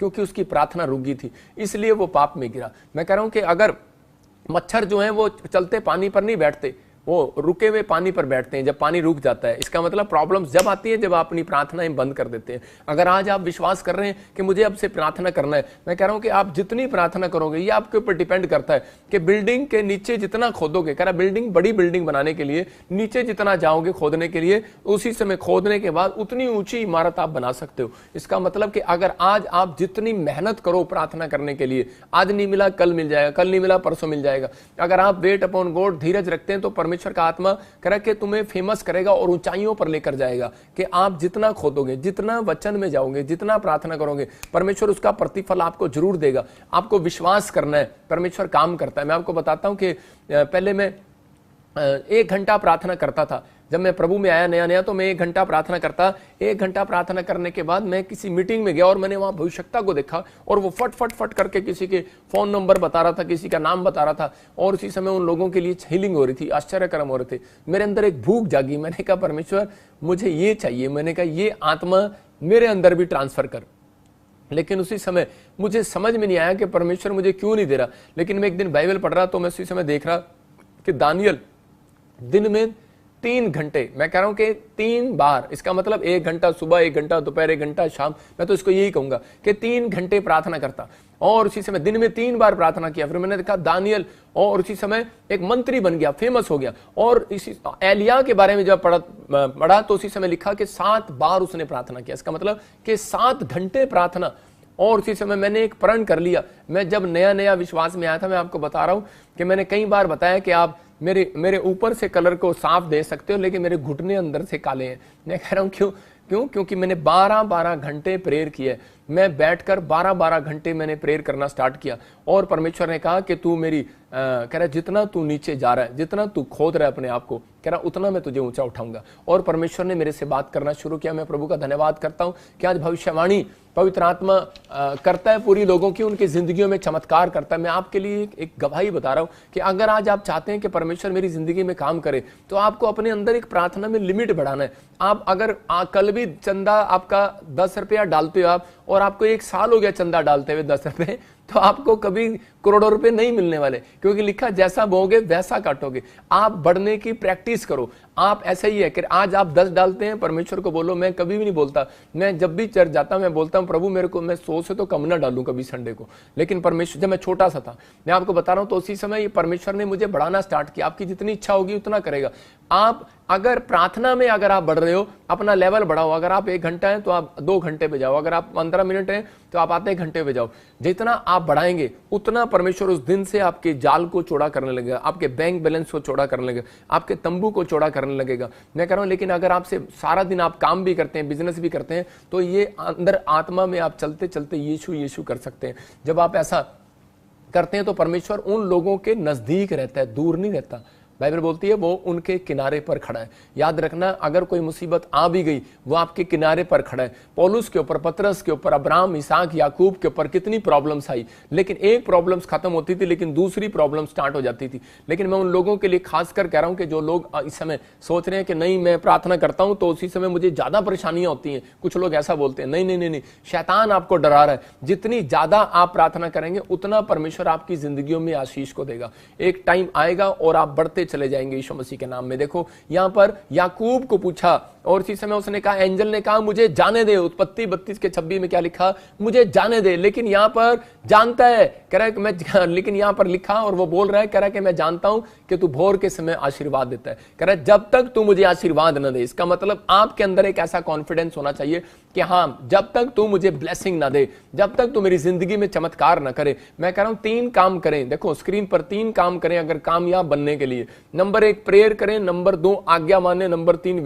क्योंकि उसकी प्रार्थना रुक गई थी, इसलिए वो पाप में गिरा। मैं कह रहा हूं कि अगर मच्छर जो है वो चलते पानी पर नहीं बैठते, वो रुके हुए पानी पर बैठते हैं जब पानी रुक जाता है। इसका मतलब प्रॉब्लम्स जब आती है जब आप अपनी प्रार्थनाएं बंद कर देते हैं। अगर आज आप विश्वास कर रहे हैं कि मुझे अब से प्रार्थना करना है, मैं कह रहा हूं कि आप जितनी प्रार्थना करोगे ये आपके ऊपर डिपेंड करता है कि बिल्डिंग के नीचे जितना खोदोगे, कह रहा बिल्डिंग, बड़ी बिल्डिंग बनाने के लिए नीचे जितना जाओगे खोदने के लिए, उसी समय खोदने के बाद उतनी ऊंची इमारत आप बना सकते हो। इसका मतलब कि अगर आज आप जितनी मेहनत करो प्रार्थना करने के लिए, आज नहीं मिला कल मिल जाएगा, कल नहीं मिला परसों मिल जाएगा। अगर आप वेट अपॉन गॉड, धीरज रखते हैं, तो परमेश्वर का आत्मा कह के तुम्हें फेमस करेगा और ऊंचाइयों पर लेकर जाएगा। कि आप जितना खोदोगे, जितना वचन में जाओगे, जितना प्रार्थना करोगे, परमेश्वर उसका प्रतिफल आपको जरूर देगा। आपको विश्वास करना है, परमेश्वर काम करता है। मैं आपको बताता हूं कि पहले मैं 1 घंटा प्रार्थना करता था। जब मैं प्रभु में आया नया नया तो मैं 1 घंटा प्रार्थना करता। 1 घंटा प्रार्थना करने के बाद मैं किसी मीटिंग में गया और मैंने वहां भविष्यता को देखा और वो फट फट फट करके किसी के फोन नंबर बता रहा था, किसी का नाम बता रहा था और उसी समय उन लोगों के लिए हीलिंग हो रही थी, आश्चर्यकर्म हो रहे थे। मेरे अंदर एक भूख जागी। मैंने कहा परमेश्वर मुझे ये चाहिए। मैंने कहा ये आत्मा मेरे अंदर भी ट्रांसफर कर। लेकिन उसी समय मुझे समझ में नहीं आया कि परमेश्वर मुझे क्यों नहीं दे रहा। लेकिन मैं एक दिन बाइबल पढ़ रहा तो मैं उसी समय देख रहा कि दानियल दिन में 3 घंटे, मैं कह रहा हूं कि 3 बार, इसका मतलब 1 घंटा सुबह, 1 घंटा दोपहर, 1 घंटा शाम, मैं तो इसको यही कहूंगा कि 3 घंटे प्रार्थना करता और उसी समय दिन में 3 बार प्रार्थना किया। फिर मैंने देखा दानियल और उसी समय एक मंत्री बन गया, फेमस हो गया। और इसी एलिया के बारे में जब पढ़ा तो उसी समय लिखा कि 7 बार उसने प्रार्थना किया। इसका मतलब कि 7 घंटे प्रार्थना। और उसी समय मैंने एक प्रण कर लिया। मैं जब नया नया विश्वास में आया था, मैं आपको बता रहा हूं कि मैंने कई बार बताया कि आप मेरे ऊपर से कलर को साफ दे सकते हो लेकिन मेरे घुटने अंदर से काले हैं। मैं कह रहा हूं क्योंकि मैंने 12-12 घंटे प्रेयर किए। मैं बैठकर 12-12 घंटे मैंने प्रेयर करना स्टार्ट किया और परमेश्वर ने कहा कि तू मेरी कह रहा जितना तू नीचे जा रहा है, जितना तू खोद रहा है अपने आप को, कह रहा उतना मैं तुझे ऊंचा उठाऊंगा। और परमेश्वर ने मेरे से बात करना शुरू किया। मैं प्रभु का धन्यवाद करता हूं कि आज भविष्यवाणी पवित्र आत्मा करता है पूरी लोगों की, उनकी जिंदगियों में चमत्कार करता है। मैं आपके लिए एक गवाही बता रहा हूं कि अगर आज आप चाहते हैं कि परमेश्वर मेरी जिंदगी में काम करे तो आपको अपने अंदर एक प्रार्थना में लिमिट बढ़ाना है। आप अगर कल भी चंदा आपका 10 रुपया डालते हो आप, और आपको 1 साल हो गया चंदा डालते हुए 10 रुपए, तो आपको कभी करोड़ों रुपए नहीं मिलने वाले, क्योंकि लिखा जैसा बोगे वैसा काटोगे। आप बढ़ने की प्रैक्टिस करो। आप ऐसा ही है कि आज आप 10 डालते हैं, परमेश्वर को बोलो। मैं कभी भी नहीं बोलता, मैं जब भी चर्च जाता हूं मैं बोलता हूं प्रभु मेरे को, मैं 100 से तो कम ना डालूं कभी संडे को। लेकिन परमेश्वर, जब मैं छोटा सा था, मैं आपको बता रहा हूं, तो उसी समय परमेश्वर ने मुझे बढ़ाना स्टार्ट किया। आपकी जितनी इच्छा होगी उतना करेगा। आप अगर प्रार्थना में अगर आप बढ़ रहे हो, अपना लेवल बढ़ाओ। अगर आप 1 घंटा है तो आप 2 घंटे पे जाओ। अगर आप 15 मिनट है तो आप आधे घंटे पे जाओ। जितना आप बढ़ाएंगे उतना परमेश्वर उस दिन से आपके जाल को चौड़ा करने लगेगा, आपके बैंक बैलेंस को चौड़ा करने लगेगा, आपके तंबू को चौड़ा करने लगेगा। मैं कह रहा हूं, लेकिन अगर आपसे सारा दिन आप काम भी करते हैं, बिजनेस भी करते हैं, तो ये अंदर आत्मा में आप चलते चलते यीशु यीशु कर सकते हैं। जब आप ऐसा करते हैं तो परमेश्वर उन लोगों के नजदीक रहता है, दूर नहीं रहता। बाइबल बोलती है वो उनके किनारे पर खड़ा है। याद रखना, अगर कोई मुसीबत आ भी गई वो आपके किनारे पर खड़ा है। पौलुस के ऊपर, पतरस के ऊपर, अब्राहम, इसहाक, याकूब के ऊपर कितनी प्रॉब्लम्स आई, लेकिन एक प्रॉब्लम्स खत्म होती थी लेकिन दूसरी प्रॉब्लम स्टार्ट हो जाती थी। लेकिन मैं उन लोगों के लिए खासकर कह रहा हूं कि जो लोग इस समय सोच रहे हैं कि नहीं मैं प्रार्थना करता हूं तो उसी समय मुझे ज्यादा परेशानियां होती हैं। कुछ लोग ऐसा बोलते हैं, नहीं नहीं नहीं नहीं, शैतान आपको डरा रहा है। जितनी ज्यादा आप प्रार्थना करेंगे उतना परमेश्वर आपकी जिंदगियों में आशीष को देगा। एक टाइम आएगा और आप बढ़ते चले जाएंगे यीशु मसीह के नाम में। देखो यहां पर याकूब को पूछा और इसी समय उसने कहा, एंजल ने कहा मुझे जाने दे। उत्पत्ति 32:26 में क्या लिखा, मुझे जाने दे। लेकिन यहां पर जानता है, कह रहा है कि मैं, लेकिन यहां पर लिखा और वो बोल रहा है, कह रहा है कि मैं जानता हूं कि तू भोर के समय आशीर्वाद देता है। कह रहा है जब तक तू मुझे आशीर्वाद न दे। इसका मतलब आपके अंदर एक ऐसा कॉन्फिडेंस होना चाहिए कि हां, जब तक तू मुझे ब्लेसिंग ना दे, जब तक तू मेरी जिंदगी में चमत्कार ना करे। मैं कह रहा हूं 3 काम करें। देखो स्क्रीन पर 3 काम करें अगर कामयाब बनने के लिए। नंबर 1 प्रेयर करें, नंबर 2 आज्ञा माने, नंबर 3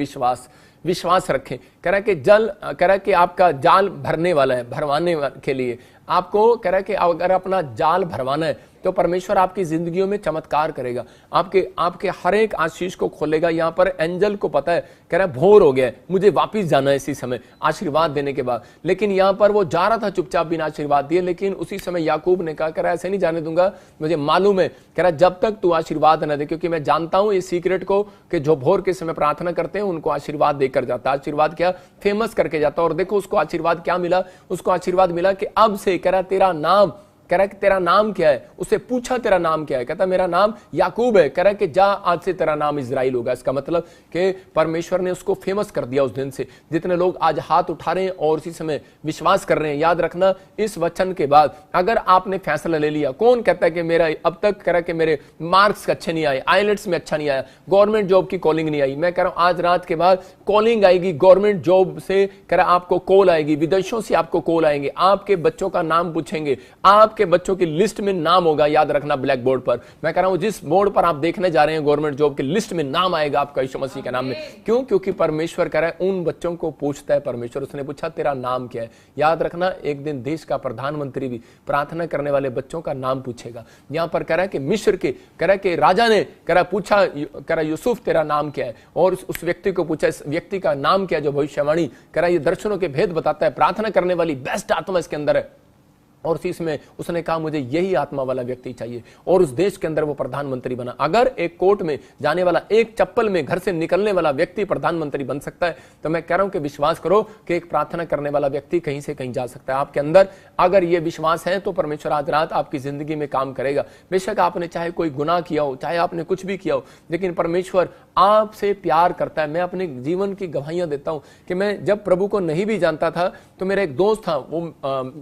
विश्वास रखें। कह रहा है कि कह रहा है कि आपका जाल भरने वाला है, भरवाने के लिए आपको कह रहा है कि अगर अपना जाल भरवाना है तो परमेश्वर आपकी जिंदगियों में चमत्कार करेगा, आपके हर एक आशीष को खोलेगा। यहां पर एंजल को पता है, कह रहा है भोर हो गया है, मुझे वापस जाना है इसी समय आशीर्वाद देने के बाद। लेकिन यहां पर वो जा रहा था चुपचाप बिना आशीर्वाद दिए, लेकिन उसी समय याकूब ने कहा, कह रहा है ऐसे नहीं जाने दूंगा, मुझे मालूम है, कह रहा है जब तक तू आशीर्वाद न दे, क्योंकि मैं जानता हूं इस सीक्रेट को कि जो भोर के समय प्रार्थना करते हैं उनको आशीर्वाद देकर जाता है। आशीर्वाद क्या, फेमस करके जाता है। और देखो उसको आशीर्वाद क्या मिला, उसको आशीर्वाद मिला कि अब से कह रहा तेरा नाम कह रहा है कि तेरा नाम क्या है, उससे पूछा तेरा नाम क्या है, कहता मेरा नाम याकूब है, कह रहा है कि जा आज से तेरा नाम इजराइल होगा। इसका मतलब कि परमेश्वर ने उसको फेमस कर दिया उस दिन से। जितने लोग आज हाथ उठा रहे हैं और उसी समय विश्वास कर रहे हैं, याद रखना इस वचन के बाद अगर आपने फैसला ले लिया, कौन कहता है कि मेरा अब तक कह रहा है कि मेरे मार्क्स अच्छे नहीं आए, आईलेट्स में अच्छा नहीं आया, गवर्नमेंट जॉब की कॉलिंग नहीं आई, मैं कह रहा हूं आज रात के बाद कॉलिंग आएगी, गवर्नमेंट जॉब से कह रहा आपको कॉल आएगी, विदेशों से आपको कॉल आएंगे, आपके बच्चों का नाम पूछेंगे, आपके बच्चों की लिस्ट में नाम होगा, याद रखना ब्लैक बोर्ड पर। मैं कह रहा हूं जिस बोर्ड पर आप देखने जा रहे हैं गवर्नमेंट जॉब की लिस्ट में नाम आएगा आपका यीशु मसीह के नाम में। क्यों? क्योंकि परमेश्वर कह रहा है उन बच्चों को पूछता है परमेश्वर। उसने पूछा तेरा नाम क्या है। याद रखना एक दिन देश का प्रधानमंत्री भी प्रार्थना करने वाले बच्चों का नाम पूछेगा। यहां पर कह रहा है कि मिस्र के कह रहा है कि राजा ने कह रहा पूछा, कह रहा यूसुफ तेरा नाम क्या है, और उस व्यक्ति को पूछा इस व्यक्ति का नाम क्या है जो भविष्यवाणी कह रहा है, ये दर्शनों के भेद बताता है, प्रार्थना करने वाली बेस्ट आत्मा इसके अंदर है। और इसमें उसने कहा मुझे यही आत्मा वाला व्यक्ति चाहिए, और उस देश के अंदर वो प्रधानमंत्री बना। अगर एक कोर्ट में जाने वाला, एक चप्पल में घर से निकलने वाला व्यक्ति प्रधानमंत्री बन सकता है, तो मैं कह रहा हूं कि विश्वास करो कि एक प्रार्थना करने वाला व्यक्ति कहीं से कहीं जा सकता है। आपके अंदर अगर ये विश्वास है तो परमेश्वर आज रात आपकी जिंदगी में काम करेगा। बेशक आपने चाहे कोई गुनाह किया हो, चाहे आपने कुछ भी किया हो, लेकिन परमेश्वर आपसे प्यार करता है। मैं अपने जीवन की गवाहियां देता हूं कि मैं जब प्रभु को नहीं भी जानता था तो मेरा एक दोस्त था, वो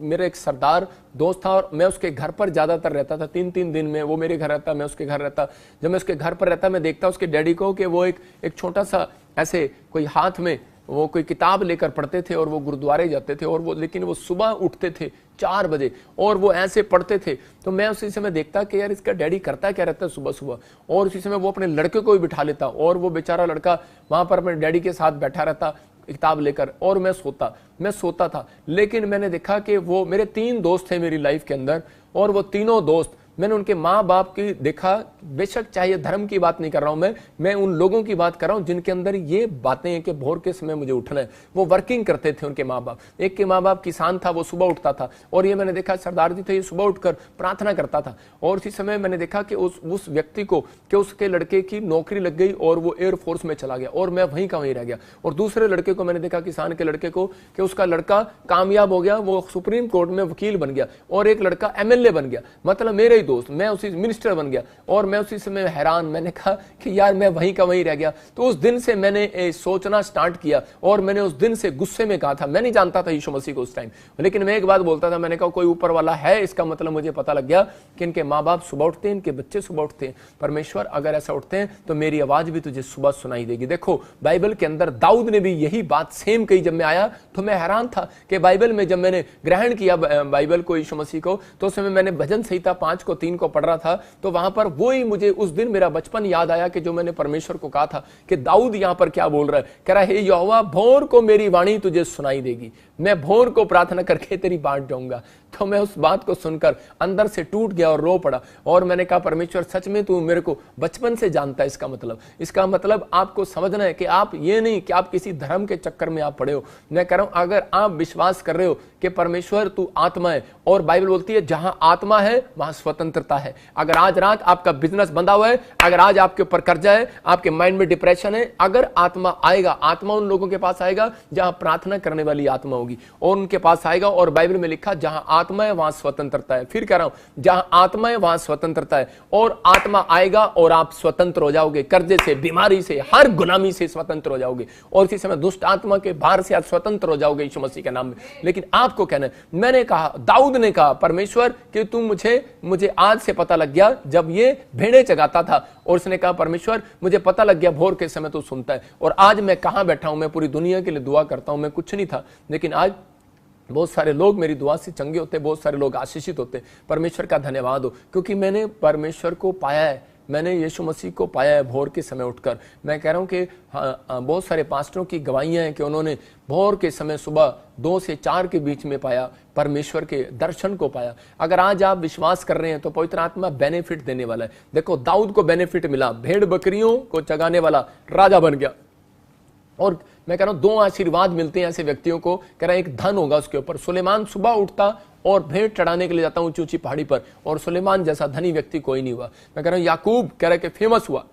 मेरा एक सरदार दोस्त था, और मैं उसके घर पर ज्यादातर रहता था। 3-3 दिन में वो मेरे घर रहता, मैं उसके घर रहता। जब मैं उसके घर पर रहता मैं देखता उसके डैडी को कि वो एक छोटा सा ऐसे कोई हाथ में वो कोई किताब लेकर पढ़ते थे, और वो गुरुद्वारे जाते थे, और वो लेकिन वो सुबह उठते थे 4 बजे और वो ऐसे पढ़ते थे। तो मैं उसी समय देखता कि यार इसका डैडी करता क्या रहता है सुबह सुबह, और उसी समय वो अपने लड़के को भी बिठा लेता, और वो बेचारा लड़का वहां पर अपने डैडी के साथ बैठा रहता किताब लेकर, और मैं सोता था। लेकिन मैंने देखा कि वो मेरे 3 दोस्त थे मेरी लाइफ के अंदर, और वो तीनों दोस्त मैंने उनके माँ बाप की देखा। बेशक चाहे धर्म की बात नहीं कर रहा हूं मैं उन लोगों की बात कर रहा हूं जिनके अंदर ये बातें हैं कि भोर के समय मुझे उठना है। वो वर्किंग करते थे उनके माँ बाप। एक के माँ बाप किसान था, वो सुबह उठता था, और ये मैंने देखा सरदार जी थे, ये सुबह उठकर प्रार्थना करता था। और उसी समय मैंने देखा कि उस व्यक्ति को कि उसके लड़के की नौकरी लग गई और वो एयरफोर्स में चला गया, और मैं वहीं का वहीं रह गया। और दूसरे लड़के को मैंने देखा, किसान के लड़के को, कि उसका लड़का कामयाब हो गया, वो सुप्रीम कोर्ट में वकील बन गया, और एक लड़का MLA बन गया, मतलब मेरे ही दोस्त, मैं उसी मिनिस्टर बन गया। और मैं उसी समय हैरान, मैंने कहा कि यार मैं वहीं का वहीं रह गया। तो उस दिन से मैंने सोचना स्टार्ट किया, और मैंने उस दिन से गुस्से में कहा था, मैं नहीं जानता था यीशु मसीह को उस टाइम, लेकिन मैं एक बात बोलता था, मैंने कहा कोई ऊपर वाला है। इसका मतलब मुझे पता लग गया कि इनके माँ बाप सुबह उठते हैं, इनके बच्चे सुबह उठते हैं। परमेश्वर अगर ऐसा उठते हैं तो मेरी आवाज भी तुझे सुबह सुनाई देगी। देखो बाइबल के अंदर दाऊद ने भी यही बात सेम कही। जब मैं आया तो मैं हैरान था कि बाइबल में जब मैंने ग्रहण किया बाइबल को, यीशु मसीह को, तो उस समय मैंने भजन संहिता 5 को 3 को पढ़ रहा था। तो वहां पर वो ही मुझे उस दिन मेरा बचपन याद आया कि जो मैंने परमेश्वर को कहा था कि दाऊद यहां पर क्या बोल रहा है, कह रहा है हे यहोवा भोर को मेरी वाणी तुझे सुनाई देगी, मैं भोर को प्रार्थना करके तेरी बाट जाऊंगा। तो मैं उस बात को सुनकर अंदर से टूट गया और रो पड़ा, और मैंने कहा परमेश्वर सच में तू मेरे को बचपन से जानता है। इसका मतलब आपको समझना है कि आप ये नहीं कि आप किसी धर्म के चक्कर में आप पड़े हो। मैं कह रहा हूं अगर आप विश्वास कर रहे हो कि परमेश्वर तू आत्मा है, और बाइबल बोलती है जहां आत्मा है वहां स्वतंत्रता है। अगर आज रात आपका बिजनेस बंधा हुआ है, अगर आज आपके ऊपर कर्जा है, आपके माइंड में डिप्रेशन है, अगर आत्मा आएगा, आत्मा उन लोगों के पास आएगा जहां प्रार्थना करने वाली आत्मा होगी, और उनके पास आएगा। और बाइबल में लिखा जहां आत्मा है वहां स्वतंत्रता है। फिर कह रहा हूं जहां आत्मा है वहां स्वतंत्रता है, और आत्मा आएगा और आप स्वतंत्र हो जाओगे, कर्जे से, बीमारी से, हर गुलामी से स्वतंत्र हो जाओगे, और इसी समय दुष्ट आत्मा के भार से आप स्वतंत्र हो जाओगे यीशु मसीह के नाम में। लेकिन आपको कहना है, मैंने कहा, दाऊद ने कहा परमेश्वर कि तू मुझे आज से पता लग गया जब ये भेड़े चगाता था, और उसने कहा परमेश्वर मुझे पता लग गया भोर के समय तू सुनता है। और आज मैं कहां बैठा हूं, मैं पूरी दुनिया के लिए दुआ करता हूं। मैं कुछ नहीं था, लेकिन आज बहुत सारे लोग मेरी दुआ से चंगे होते, बहुत सारे लोग आशीषित होते। परमेश्वर का धन्यवाद हो, क्योंकि मैंने परमेश्वर को पाया है, मैंने यीशु मसीह को पाया है भोर के समय उठकर। मैं कह रहा हूं कि बहुत सारे पास्टरों की गवाहियां हैं कि उन्होंने भोर के समय सुबह 2 से 4 के बीच में पाया, परमेश्वर के दर्शन को पाया। अगर आज आप विश्वास कर रहे हैं तो पवित्र आत्मा बेनिफिट देने वाला है। देखो दाऊद को बेनिफिट मिला, भेड़ बकरियों को चगाने वाला राजा बन गया। और मैं कह रहा हूं 2 आशीर्वाद मिलते हैं ऐसे व्यक्तियों को। कह रहा है एक धन होगा उसके ऊपर। सुलेमान सुबह उठता और भेड़ चढ़ाने के लिए जाता ऊंची ऊंची पहाड़ी पर, और सुलेमान जैसा धनी व्यक्ति कोई नहीं हुआ। मैं कह रहा हूं याकूब कह रहा है कि फेमस हुआ,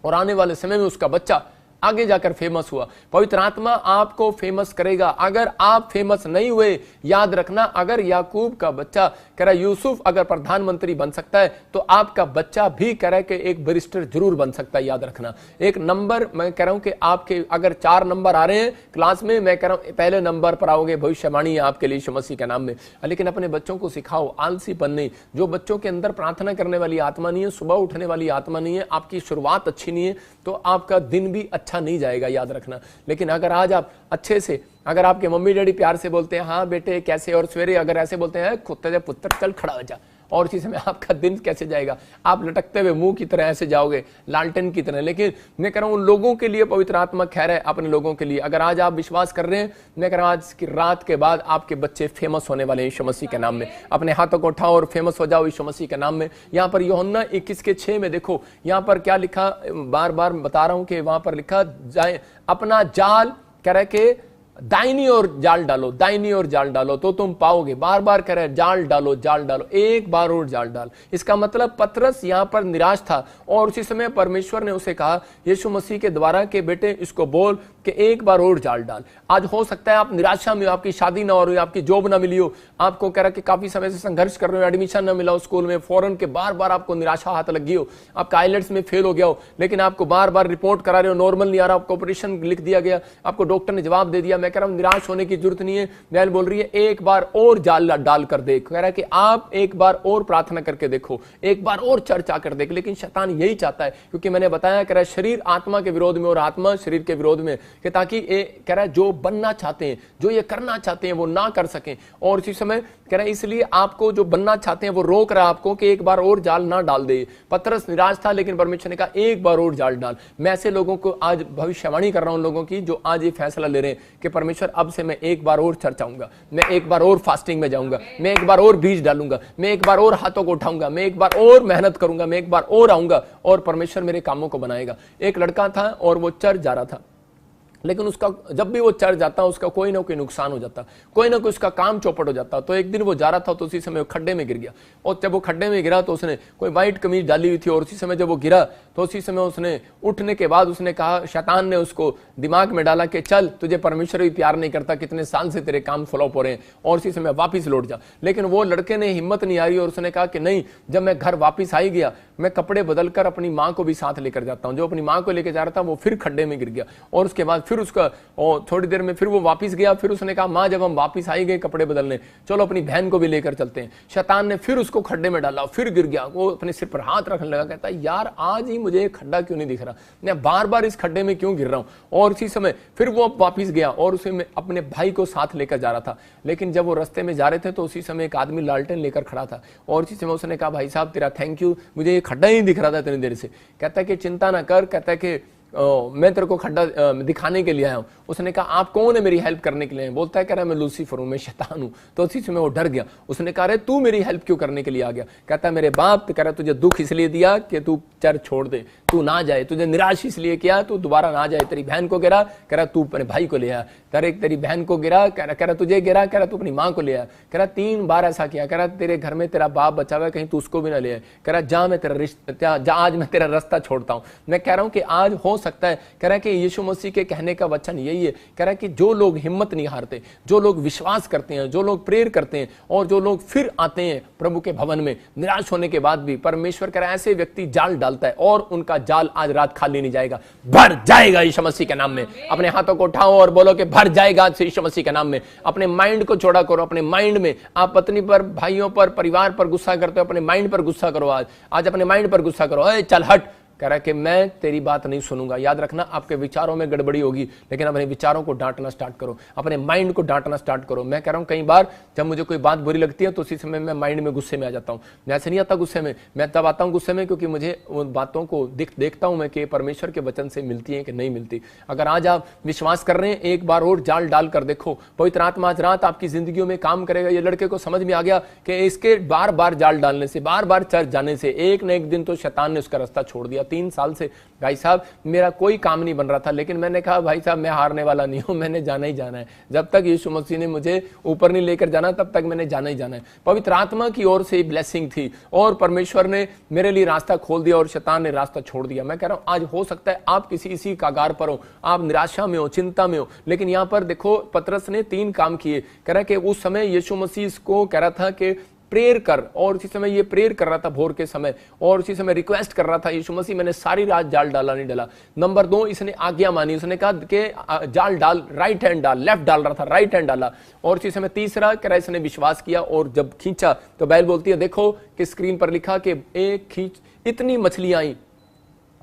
और आने वाले समय में उसका बच्चा आगे जाकर फेमस हुआ। पवित्र आत्मा आपको फेमस करेगा। अगर आप फेमस नहीं हुए, याद रखना, अगर याकूब का बच्चा कह रहा यूसुफ अगर प्रधानमंत्री बन सकता है तो आपका बच्चा भी कह रहा है कि एक बैरिस्टर जरूर बन सकता है। याद रखना, एक नंबर मैं कह रहा हूं कि आपके अगर 4 नंबर आ रहे हैं क्लास में, मैं कह रहा हूं पहले नंबर पर आओगे, भविष्यवाणी है आपके लिए यीशु मसीह के नाम में। लेकिन अपने बच्चों को सिखाओ आलसीपन नहीं। जो बच्चों के अंदर प्रार्थना करने वाली आत्मा नहीं है, सुबह उठने वाली आत्मा नहीं है, आपकी शुरुआत अच्छी नहीं है तो आपका दिन भी अच्छा नहीं जाएगा। याद रखना। लेकिन अगर आज आप अच्छे से, अगर आपके मम्मी डैडी प्यार से बोलते हैं हाँ बेटे कैसे, और सवेरे अगर ऐसे बोलते हैं कुत्ते पुत्र चल खड़ा हो जा, और इसी समय आपका दिन कैसे जाएगा? आप लटकते हुए मुंह की तरह ऐसे जाओगे, लालटेन की तरह। लेकिन मैं कह रहा हूं उन लोगों के लिए पवित्र आत्मा खैर है, अपने लोगों के लिए। अगर आज आप विश्वास कर रहे हैं, मैं कह रहा हूं आज की रात के बाद आपके बच्चे फेमस होने वाले हैं यीशु मसीह के नाम में। अपने हाथों को उठाओ और फेमस हो जाओ यीशु मसीह के नाम में। यहाँ पर यूहन्ना 21:6 में देखो यहाँ पर क्या लिखा, बार बार बता रहा हूं कि वहां पर लिखा जाए अपना जाल कह रहे कि दाहिनी ओर जाल डालो, दाहिनी ओर जाल डालो तो तुम पाओगे। बार बार कह रहे जाल डालो, जाल डालो, एक बार और जाल डाल। इसका मतलब पतरस यहां पर निराश था और उसी समय परमेश्वर ने उसे कहा यीशु मसीह के द्वारा कि बेटे इसको बोल कि एक बार और जाल डाल। आज हो सकता है आप निराशा में हो, आपकी शादी ना हो रही हो, आपकी जॉब ना मिली हो, आपको कह रहा कि काफी समय से संघर्ष कर रहे हो, एडमिशन ना मिला हो स्कूल में, फॉरेन के बार बार आपको निराशा हाथ लगी हो, आपका आइलेट्स में फेल हो गया हो, लेकिन आपको बार बार रिपोर्ट करा रहे हो नॉर्मल नहीं आ रहा, आपको ऑपरेशन लिख दिया गया, आपको डॉक्टर ने जवाब दे दिया। मैं कह रहा हूं निराश होने की जरूरत नहीं है। बैल बोल रही है एक बार और जाल डाल कर देख, कह रहा है कि आप एक बार और प्रार्थना करके देखो, एक बार और चर्च आकर देख। लेकिन शैतान यही चाहता है, क्योंकि मैंने बताया कह रहा है शरीर आत्मा के विरोध में और आत्मा शरीर के विरोध में, कि ताकि कह रहा है जो बनना चाहते हैं, जो ये करना चाहते हैं वो ना कर सकें। और इसी समय कह रहा है इसलिए आपको जो बनना चाहते हैं वो रोक रहा है आपको कि एक बार और जाल ना डाल दे। पतरस निराश था लेकिन परमेश्वर ने कहा एक बार और जाल डाल। मैं ऐसे लोगों को आज भविष्यवाणी कर रहा हूं, लोगों की जो आज ये फैसला ले रहे हैं कि परमेश्वर अब से मैं एक बार और चर्च आऊंगा, मैं एक बार और फास्टिंग में जाऊंगा, मैं एक बार और बीज डालूंगा, मैं एक बार और हाथों को उठाऊंगा, मैं एक बार और मेहनत करूंगा, मैं एक बार और आऊंगा और परमेश्वर मेरे कामों को बनाएगा। एक लड़का था और वो चर्च जा रहा था, लेकिन उसका जब भी वो चर्च जाता उसका कोई ना कोई नुकसान हो जाता, कोई ना कोई उसका काम चौपट हो जाता। तो एक दिन वो जा रहा था तो उसी समय वो खड्डे में गिर गया, और जब वो खड्डे में गिरा तो उसने कोई व्हाइट कमीज डाली हुई थी, और उसी समय जब वो गिरा तो उसी समय उसने उठने के बाद उसने कहा, शैतान ने उसको दिमाग में डाला कि चल तुझे परमेश्वर भी प्यार नहीं करता, कितने साल से तेरे काम फ्लॉप हो रहे हैं और इसी समय वापिस लौट जा। लेकिन वो लड़के ने हिम्मत नहीं आ रही और उसने कहा कि नहीं, जब मैं घर वापिस आई गया मैं कपड़े बदलकर अपनी माँ को भी साथ लेकर जाता हूँ। जो अपनी माँ को लेकर जा रहा था वो फिर खड्डे में गिर गया, और उसके बाद फिर उसका थोड़ी देर में फिर वो वापस गया। फिर उसने कहा माँ जब हम वापस आई गए कपड़े बदलने, चलो अपनी बहन को भी लेकर चलते हैं। शैतान ने फिर उसको खड्डे में डाला, फिर गिर गया। वो अपने सिर पर हाथ रखने लगा, कहता है यार आज ही मुझे खड्डा क्यों नहीं दिख रहा, मैं बार बार इस खड्डे में क्यों गिर रहा हूँ। और इसी समय फिर वो वापिस गया और उसे अपने भाई को साथ लेकर जा रहा था। लेकिन जब वो रास्ते में जा रहे थे तो उसी समय एक आदमी लालटेन लेकर खड़ा था, और इसी समय उसने कहा भाई साहब तेरा थैंक यू, मुझे ये खड्डा ही दिख रहा था इतनी देर से। कहता है कि चिंता ना कर, कहता है कि मैं तेरे को खड्डा दिखाने के लिए आया हूं। उसने कहा आप कौन है मेरी हेल्प करने के लिए? बोलता है कह रहा मैं लूसीफर हूं, मैं शैतान हूं। तो उसी समय वो डर गया। उसने कहा रे तू मेरी हेल्प क्यों करने के लिए आ गया? कहता है मेरे बाप तो कह रहा तुझे दुख इसलिए दिया कि तू चर्च छोड़ दे, तू ना जाए, तुझे निराश इसलिए किया तू दोबारा ना जाए। तेरी बहन को गिरा, कह रहा तू अपने भाई को ले आया। तेरी बहन को गिरा, कह रहा तुझे गिरा, कह रहा तू अपनी माँ को ले आया। कह रहा 3 बार ऐसा किया। कह रहा तेरे घर में तेरा बाप बचा हुआ है, कहीं तू उसको भी ना ले आए। कह रहा जा मैं तेरा रिश्ता, जा आज मैं तेरा रास्ता छोड़ता हूं। मैं कह रहा हूं कि आज हो सकता है, कह रहा है कि यीशु मसीह के कहने का वचन यही है, कह रहा है कि जो लोग हिम्मत नहीं हारते, जो लोग विश्वास करते हैं, जो लोग प्रेयर करते हैं और जो लोग फिर आते हैं प्रभु के भवन में निराश होने के बाद भी, परमेश्वर कह रहा है ऐसे व्यक्ति जाल डालता है और उनका जाल आज रात खाली नहीं जाएगा, भर जाएगा यीशु मसीह के नाम में। अपने हाथों को उठाओ और बोलो कि भर जाएगा यीशु मसीह के नाम में। अपने माइंड को छोड़ा करो। अपने माइंड में आप पत्नी पर, भाइयों पर, परिवार पर गुस्सा करते हो, अपने माइंड पर गुस्सा करो। आज अपने माइंड पर गुस्सा करो। चल हट, कह रहा है कि मैं तेरी बात नहीं सुनूंगा। याद रखना आपके विचारों में गड़बड़ी होगी, लेकिन अपने विचारों को डांटना स्टार्ट करो, अपने माइंड को डांटना स्टार्ट करो। मैं कह रहा हूं कई बार जब मुझे कोई बात बुरी लगती है तो उसी समय मैं माइंड में गुस्से में आ जाता हूं। मैं ऐसे नहीं आता गुस्से में, मैं तब आता हूं गुस्से में क्योंकि मुझे उन बातों को देखता हूं मैं कि परमेश्वर के वचन से मिलती है कि नहीं मिलती। अगर आज आप विश्वास कर रहे हैं, एक बार और जाल डाल कर देखो, पवित्र आत्मा आज रात आपकी जिंदगियों में काम करेगा। ये लड़के को समझ में आ गया कि इसके बार बार जाल डालने से, बार बार चर्च जाने से एक न एक दिन तो शैतान ने उसका रास्ता छोड़ दिया। 3 साल से भाई साहब मेरा कोई काम नहीं बन रहा था, लेकिन मैंने कहा भाई साहब मैं हारने वाला नहीं हूं, मैंने जाना ही जाना है। जब तक यीशु मसीह ने मुझे ऊपर नहीं लेकर जाना तब तक मैंने जाना ही जाना है। पवित्र आत्मा की ओर से ब्लेसिंग थी और परमेश्वर ने मेरे लिए रास्ता खोल दिया और शैतान ने रास्ता छोड़ दिया। मैं कह रहा हूं आज हो सकता है आप किसी इसी कागार पर हो, आप निराशा में हो, चिंता में हो, लेकिन यहां पर देखो पतरस ने 3 काम किए। कह रहा है कि उस समय यीशु मसीह को कह रहा था कि प्रेयर कर, और उसी समय ये प्रेयर कर रहा था भोर के समय, और उसी समय रिक्वेस्ट कर रहा था, यीशु मसीह मैंने सारी रात जाल डाला नहीं डाला। नंबर 2, इसने आज्ञा मानी, उसने कहा कि जाल डाल, राइट हैंड डाल, लेफ्ट डाल रहा था, राइट हैंड डाला। और उसी समय तीसरा कह रहा इसने विश्वास किया, और जब खींचा तो बाइबल बोलती है, देखो कि स्क्रीन पर लिखा कि एक खींच इतनी मछलियां आई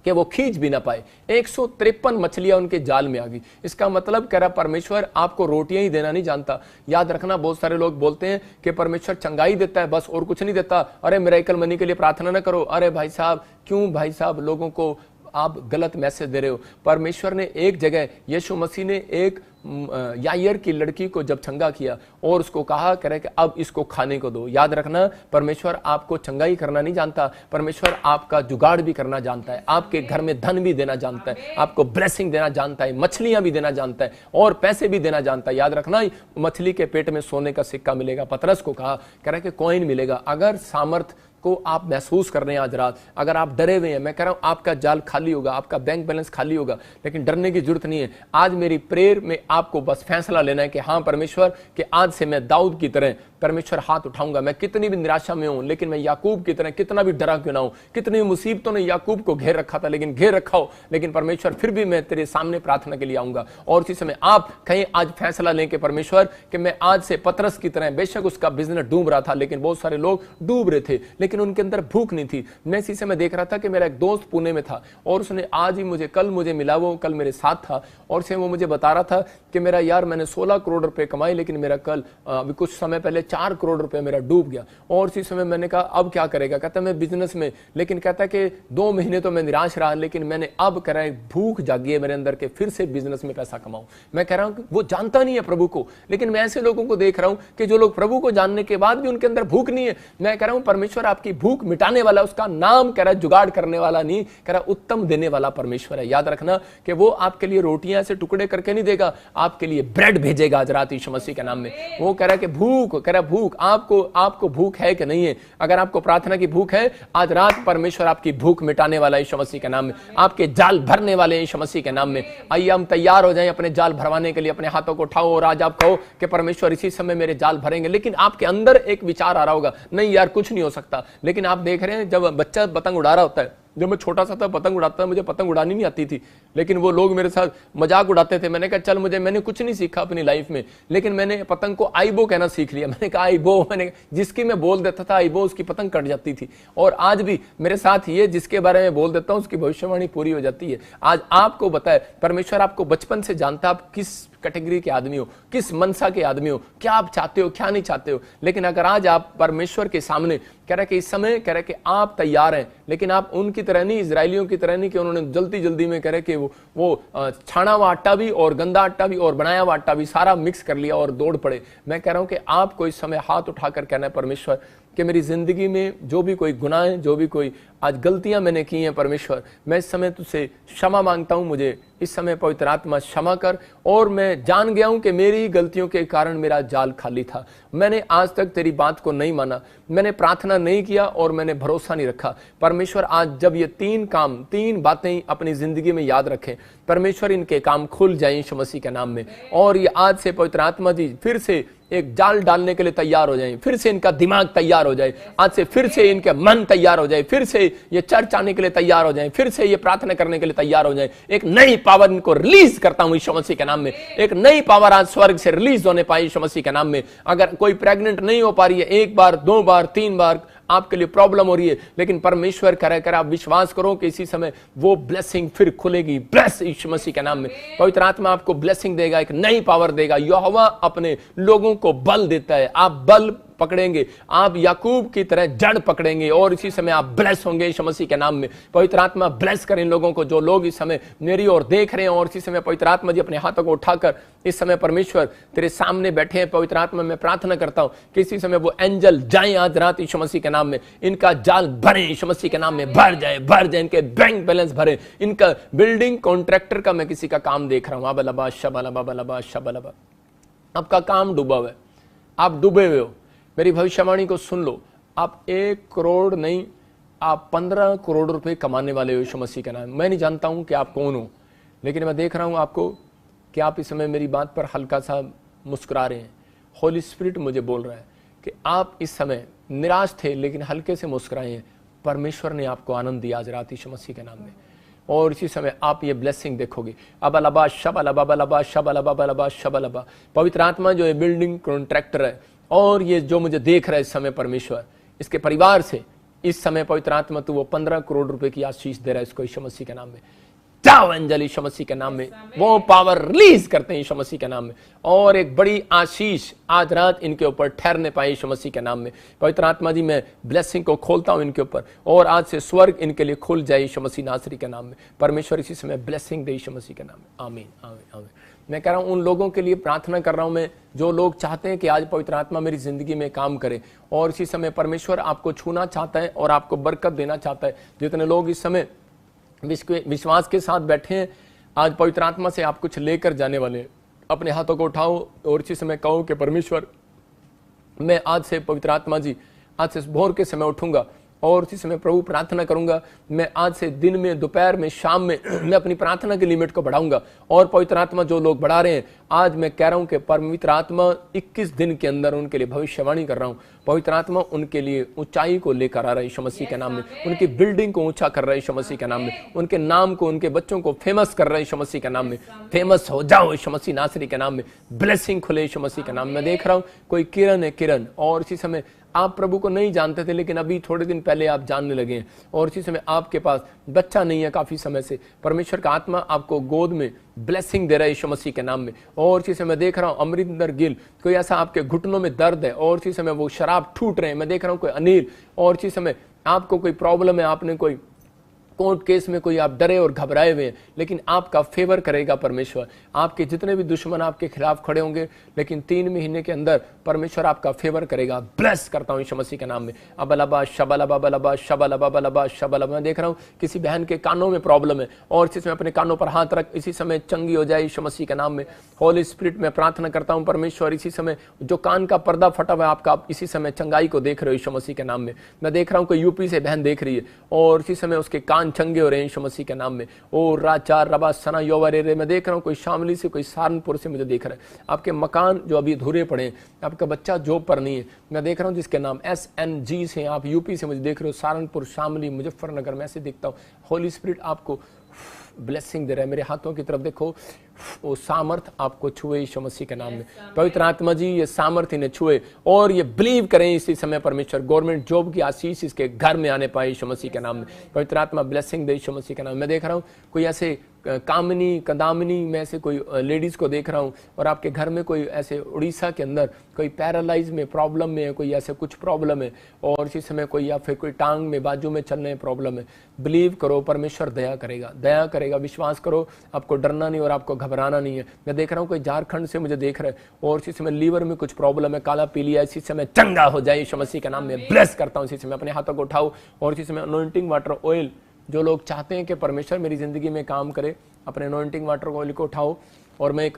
कि वो खींच भी ना पाए, 153 मछलियां उनके जाल में आ गई। इसका मतलब कह रहा परमेश्वर आपको रोटियां ही देना नहीं जानता। याद रखना, बहुत सारे लोग बोलते हैं कि परमेश्वर चंगाई देता है बस और कुछ नहीं देता, अरे मिरेकल मनी के लिए प्रार्थना ना करो। अरे भाई साहब, क्यों भाई साहब लोगों को आप गलत मैसेज दे रहे हो? परमेश्वर ने एक जगह, यीशु मसीह ने एक यायर की लड़की को जब चंगा किया और उसको कहा करे कि अब इसको खाने को दो। याद रखना, परमेश्वर आपको चंगाई करना नहीं जानता, परमेश्वर आपका जुगाड़ भी करना जानता है, आपके घर में धन भी देना जानता है, आपको ब्लेसिंग देना जानता है, मछलियां भी देना जानता है और पैसे भी देना जानता है। याद रखना, मछली के पेट में सोने का सिक्का मिलेगा। पतरस को कहा, कह रहा कि कॉइन मिलेगा। अगर सामर्थ को आप महसूस कर रहे हैं आज रात, अगर आप डरे हुए हैं, मैं कह रहा हूं आपका जाल खाली होगा, आपका बैंक बैलेंस खाली होगा, लेकिन डरने की जरूरत नहीं है। आज मेरी प्रेयर में आपको बस फैसला लेना है कि हाँ परमेश्वर, कि आज से मैं दाऊद की तरह परमेश्वर हाथ उठाऊंगा। मैं कितनी भी निराशा में हूं, लेकिन मैं याकूब की तरह कितना भी डरा क्यों ना हूं, कितनी मुसीबतों ने याकूब को घेर रखा था, लेकिन घेर रखा हो, लेकिन परमेश्वर फिर भी मैं तेरे सामने प्रार्थना के लिए आऊंगा। और इसी समय आप कहीं आज फैसला लें कि परमेश्वर, कि मैं आज से पतरस की तरह, बेशक उसका बिजनेस डूब रहा था, लेकिन बहुत सारे लोग डूब रहे थे, लेकिन उनके अंदर भूख नहीं थी। मैं इसी समय देख रहा था कि मेरा एक दोस्त पुणे में था और उसने आज ही मुझे, कल मुझे मिला, वो कल मेरे साथ था और से वो मुझे बता रहा था कि मेरा यार, मैंने 16 करोड़ रुपए कमाए, लेकिन मेरा कल अभी कुछ समय पहले 4 करोड़ रुपए मेरा डूब गया। और इसी समय मैंने कहा अब क्या करेगा? कहता मैं बिजनेस में, लेकिन कहता कि 2 महीने तो मैं निराश रहा, लेकिन मैंने अब कह रहा है भूख जागी है मेरे अंदर के फिर से बिजनेस में पैसा कमाऊं। मैं कह रहा हूं कि वो जानता नहीं है प्रभु को, लेकिन मैं ऐसे लोगों को देख रहा हूं कि जो लोग प्रभु को जानने के बाद भी उनके अंदर भूख नहीं है। मैं कह रहा हूं परमेश्वर आपकी भूख मिटाने वाला, उसका नाम कह रहा है जुगाड़ करने वाला नहीं, कह रहा उत्तम देने वाला परमेश्वर है। याद रखना कि वो आपके लिए रोटियां ऐसे टुकड़े करके नहीं देगा, आपके लिए ब्रेड भेजेगा आज रात यीशु मसीह के नाम में। वो कह रहा है कि भूख, कह रहा भूख, आपको भूख है कि नहीं है? अगर आपको प्रार्थना की भूख है, आज रात परमेश्वर आपकी भूख मिटाने वाला यीशु मसीह के नाम में, आपके जाल भरने वाले यीशु मसीह के नाम में। आइए हम तैयार हो जाएं अपने जाल भरवाने के लिए। अपने हाथों को उठाओ और आज आप कहो कि परमेश्वर इसी समय मेरे जाल भरेंगे। लेकिन आपके अंदर एक विचार आ रहा होगा, नहीं यार कुछ नहीं हो सकता। लेकिन आप देख रहे हैं, जब बच्चा पतंग उड़ा रहा होता है, जब मैं छोटा सा था पतंग उड़ाता था, मुझे पतंग उड़ानी नहीं आती थी, लेकिन वो लोग मेरे साथ मजाक उड़ाते थे। मैंने कहा चल, मैंने कुछ नहीं सीखा अपनी लाइफ में, लेकिन मैंने पतंग को आईबो कहना सीख लिया। मैंने कहा आईबो, मैंने जिसकी मैं बोल देता था आईबो, उसकी पतंग कट जाती थी। और आज भी मेरे साथ ये, जिसके बारे में बोल देता हूं उसकी भविष्यवाणी पूरी हो जाती है। आज आपको बताए परमेश्वर, आपको बचपन से जानता, आप किस कैटेगरी के आदमी हो, किस मनसा के आदमी हो, क्या आप चाहते हो, क्या नहीं चाहते हो। लेकिन अगर आज आप परमेश्वर के सामने कह रहे कि इस समय कह रहे कि आप तैयार हैं, लेकिन आप उनकी तरह नहीं, इजरायलियों की तरह नहीं कि उन्होंने जल्दी जल्दी में कह रहे कि वो छाना हुआ आटा भी और गंदा आटा भी और बनाया हुआ आटा भी सारा मिक्स कर लिया और दौड़ पड़े। मैं कह रहा हूं कि आपको इस समय हाथ उठाकर कहना है परमेश्वर कि मेरी जिंदगी में जो भी कोई गुनाह है, जो भी कोई आज गलतियां मैंने की हैं, परमेश्वर मैं इस समय तुझसे क्षमा मांगता हूं। मुझे इस समय पवित्र आत्मा क्षमा कर। और मैं जान गया हूं कि मेरी गलतियों के कारण मेरा जाल खाली था। मैंने आज तक तेरी बात को नहीं माना, मैंने प्रार्थना नहीं किया और मैंने भरोसा नहीं रखा। परमेश्वर आज जब ये 3 बातें अपनी जिंदगी में याद रखें, परमेश्वर इनके काम खुल जाए यीशु मसीह के नाम में। और ये आज से पवित्र आत्मा जी फिर से एक जाल डालने के लिए तैयार हो जाएं, फिर से इनका दिमाग तैयार हो जाए, आज से फिर से इनके मन तैयार हो जाए, फिर से ये चर्च आने के लिए तैयार हो जाए, फिर से ये प्रार्थना करने के लिए तैयार हो जाए। एक नई पावर इनको रिलीज करता हूं यीशु मसीह के नाम में। एक नई पावर आज स्वर्ग से रिलीज होने पाए यीशु मसीह के नाम में। अगर कोई प्रेग्नेंट नहीं हो पा रही है, 1 बार 2 बार 3 बार आपके लिए प्रॉब्लम हो रही है, लेकिन परमेश्वर कर आप विश्वास करो कि इसी समय वो ब्लेसिंग फिर खुलेगी। ब्लेस यीशु मसीह के नाम में। पवित्र आत्मा आपको ब्लेसिंग देगा, एक नई पावर देगा। यहोवा अपने लोगों को बल देता है, आप बल पकड़ेंगे, आप याकूब की तरह जड़ पकड़ेंगे और इसी समय आप ब्लेस होंगे यीशु मसीह के नाम में। पवित्र आत्मा ब्लेस करें इन लोगों को, जो लोग इस समय मेरी ओर देख रहे हैं। और इसी समय पवित्र आत्मा जी अपने हाथों को उठाकर इस समय परमेश्वर तेरे सामने बैठे हैं। पवित्र आत्मा मैं प्रार्थना करता हूं कि इसी समय वो एंजल जाएं आज रात यीशु मसीह के नाम में, इनका जाल भरे यीशु मसीह के नाम में, भर जाए, इनके बैंक बैलेंस भरे। इनका बिल्डिंग कॉन्ट्रैक्टर का मैं किसी का काम देख रहा हूं, अबलबा शबलबा शबलबा, आपका काम डूबा हुआ है, आप डूबे हुए हो। मेरी भविष्यवाणी को सुन लो, आप 1 करोड़ नहीं, आप 15 करोड़ रुपए कमाने वाले हो यीशु मसीह के नाम। मैं नहीं जानता हूं कि आप कौन हो, लेकिन मैं देख रहा हूं आपको कि आप इस समय मेरी बात पर हल्का सा मुस्कुरा रहे हैं। होली स्पिरिट मुझे बोल रहा है कि आप इस समय निराश थे लेकिन हल्के से मुस्कुराए हैं, परमेश्वर ने आपको आनंद दिया आज रात यीशु मसीह के नाम में। और इसी समय आप ये ब्लेसिंग देखोगे। अबलबा शबलबा बलबा शबलबा बलबा शबलबा। पवित्र आत्मा जो है बिल्डिंग कॉन्ट्रैक्टर है, और ये जो मुझे देख रहा है इस समय परमेश्वर, इसके परिवार से इस समय पवित्र आत्मा तो वो 15 करोड़ रुपए की आशीष दे रहा है इसको यीशु मसीह के नाम में। जाओ एंजल यीशु मसीह के नाम में, वो पावर रिलीज करते हैं यीशु मसीह के नाम में, और एक बड़ी आशीष आज रात इनके ऊपर ठहरने पाए यीशु मसीह के नाम में। पवित्र आत्मा जी मैं ब्लेसिंग को खोलता हूं इनके ऊपर, और आज से स्वर्ग इनके लिए खुल जाए यीशु मसीह नासरी के नाम में। परमेश्वर इसी समय ब्लेसिंग दे यीशु मसीह के नाम में। आमीन आमीन आमीन। मैं कह रहा हूं उन लोगों के लिए प्रार्थना कर रहा हूं मैं, जो लोग चाहते हैं कि आज पवित्र आत्मा मेरी जिंदगी में काम करे, और इसी समय परमेश्वर आपको छूना चाहता है और आपको बरकत देना चाहता है। जितने लोग इस समय विश्वास के साथ बैठे हैं, आज पवित्र आत्मा से आप कुछ लेकर जाने वाले हैं, अपने हाथों को उठाओ और इसी समय कहो कि परमेश्वर मैं आज से पवित्र आत्मा जी आज से भोर के समय उठूंगा और इसी समय प्रभु प्रार्थना करूंगा। मैं आज से दिन में, दोपहर में, शाम में मैं अपनी प्रार्थना की लिमिट को बढ़ाऊंगा। और पवित्र आत्मा जो लोग बढ़ा रहे हैं, आज मैं कह रहा हूं कि पवित्र आत्मा 21 दिन के अंदर उनके लिए भविष्यवाणी कर रहा हूं। पवित्र आत्मा उनके लिए ऊंचाई को लेकर आ रहा है यीशु मसीह के नाम में, उनकी बिल्डिंग को ऊंचा कर रहा है यीशु मसीह के नाम में, उनके नाम को, उनके बच्चों को फेमस कर रहा है यीशु मसीह के नाम में। फेमस हो जाओ यीशु मसीह नासरी के नाम में, ब्लेसिंग खुले यीशु मसीह के नाम में। मैं देख रहा हूं कोई किरण है, किरण, और इसी समय आप प्रभु को नहीं जानते थे लेकिन अभी थोड़े दिन पहले आप जानने लगे हैं, और इसी समय आपके पास बच्चा नहीं है काफी समय से। परमेश्वर का आत्मा आपको गोद में ब्लेसिंग दे रहा है यीशु मसीह के नाम में। और इसी समय देख रहा हूं अमरिंदर गिल, कोई ऐसा आपके घुटनों में दर्द है और इसी समय वो शराब ठूट रहे हैं। मैं देख रहा हूं कोई अनिल, और इसी समय आपको कोई प्रॉब्लम है, आपने कोई कोर्ट केस में कोई आप डरे और घबराए हुए हैं, लेकिन आपका फेवर करेगा परमेश्वर। आपके जितने भी दुश्मन आपके खिलाफ खड़े होंगे, लेकिन 3 महीने के अंदर परमेश्वर आपका फेवर करेगा। ब्लेस करता हूं यीशु मसीह के नाम में। अबलबा शबलबा बलबा शबलबा बलबा शबलबा। मैं देख रहा हूं किसी बहन के कानों में प्रॉब्लम है, और इसी समय अपने कानों पर हाथ रख, इसी समय चंगी हो जाए यीशु मसीह के नाम में। होली स्पिरिट में प्रार्थना करता हूं परमेश्वर, इसी समय जो कान का पर्दा फटा हुआ है आपका, आप इसी समय चंगाई को देख रहे हो यीशु मसीह के नाम में। मैं देख रहा हूं कोई यूपी से बहन देख रही है और इसी समय उसके कान चंगे हो रहे हैं यीशु मसीह के नाम में। ओ राचार रबा सना योवरे रे। मैं देख रहा हूं कोई शामली से, कोई सहारनपुर से मुझे देख रहा है। आपके मकान जो अभी अधूरे पड़े हैं, आपका बच्चा जॉब पर नहीं है, मैं देख रहा हूं जिसके नाम SNG से, आप यूपी से मुझे देख रहे हो, सहारनपुर, शामली, मुजफ्फरनगर में ऐसे देखता हूं। होली स्पिरिट आपको ब्लेसिंग दे रहा है। मेरे हाथों की तरफ देखो, वो सामर्थ आपको छुए यीशु मसीह के नाम में। पवित्र आत्मा जी ये सामर्थ इन्हें छुए, और ये बिलीव करें इसी समय परमेश्वर गवर्नमेंट जॉब की आशीष इसके घर में आने पाए यीशु मसीह के नाम में। पवित्र आत्मा ब्लेसिंग दे यीशु मसीह के नाम में। मैं देख रहा हूँ कोई ऐसे कामिनी कदामिनी में ऐसे कोई लेडीज को देख रहा हूँ, और आपके घर में कोई ऐसे उड़ीसा के अंदर कोई पैरालाइज में प्रॉब्लम में है, कोई ऐसे कुछ प्रॉब्लम है, और इसी समय कोई या फिर कोई टांग में बाजू में चलने में प्रॉब्लम है। बिलीव करो परमेश्वर दया करेगा, दया करेगा। विश्वास करो, आपको डरना नहीं और आपको घबराना नहीं है। मैं देख रहा हूँ कोई झारखंड से मुझे देख रहा है, और इसी समय लीवर में कुछ प्रॉब्लम है, काला पीलिया, इसी समय चंगा हो जाए यीशु मसीह के नाम में। ब्लेस करता हूँ इसी समय। अपने हाथों को उठाओ, और इसी समय अनॉइंटिंग वाटर ऑयल, जो लोग चाहते हैं कि परमेश्वर मेरी जिंदगी में काम करे, अपने अनॉइंटिंग वाटर ऑयल को उठाओ। और मैं एक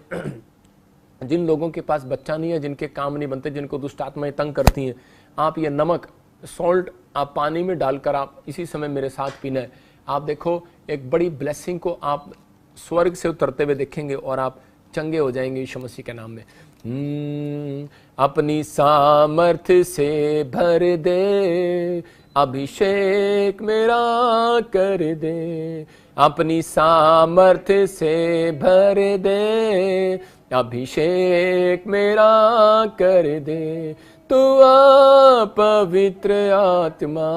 जिन लोगों के पास बच्चा नहीं है, जिनके काम नहीं बनते, जिनको दुष्ट आत्माएं तंग करती हैं, आप ये नमक, सॉल्ट आप पानी में डालकर आप इसी समय मेरे साथ पीना है। आप देखो एक बड़ी ब्लेसिंग को आप स्वर्ग से उतरते हुए देखेंगे, और आप चंगे हो जाएंगे यीशु मसीह के नाम में। अपनी सामर्थ्य से भर दे, अभिषेक मेरा कर दे, अपनी सामर्थ्य से भर दे, अभिषेक मेरा कर दे। तू आ पवित्र आत्मा,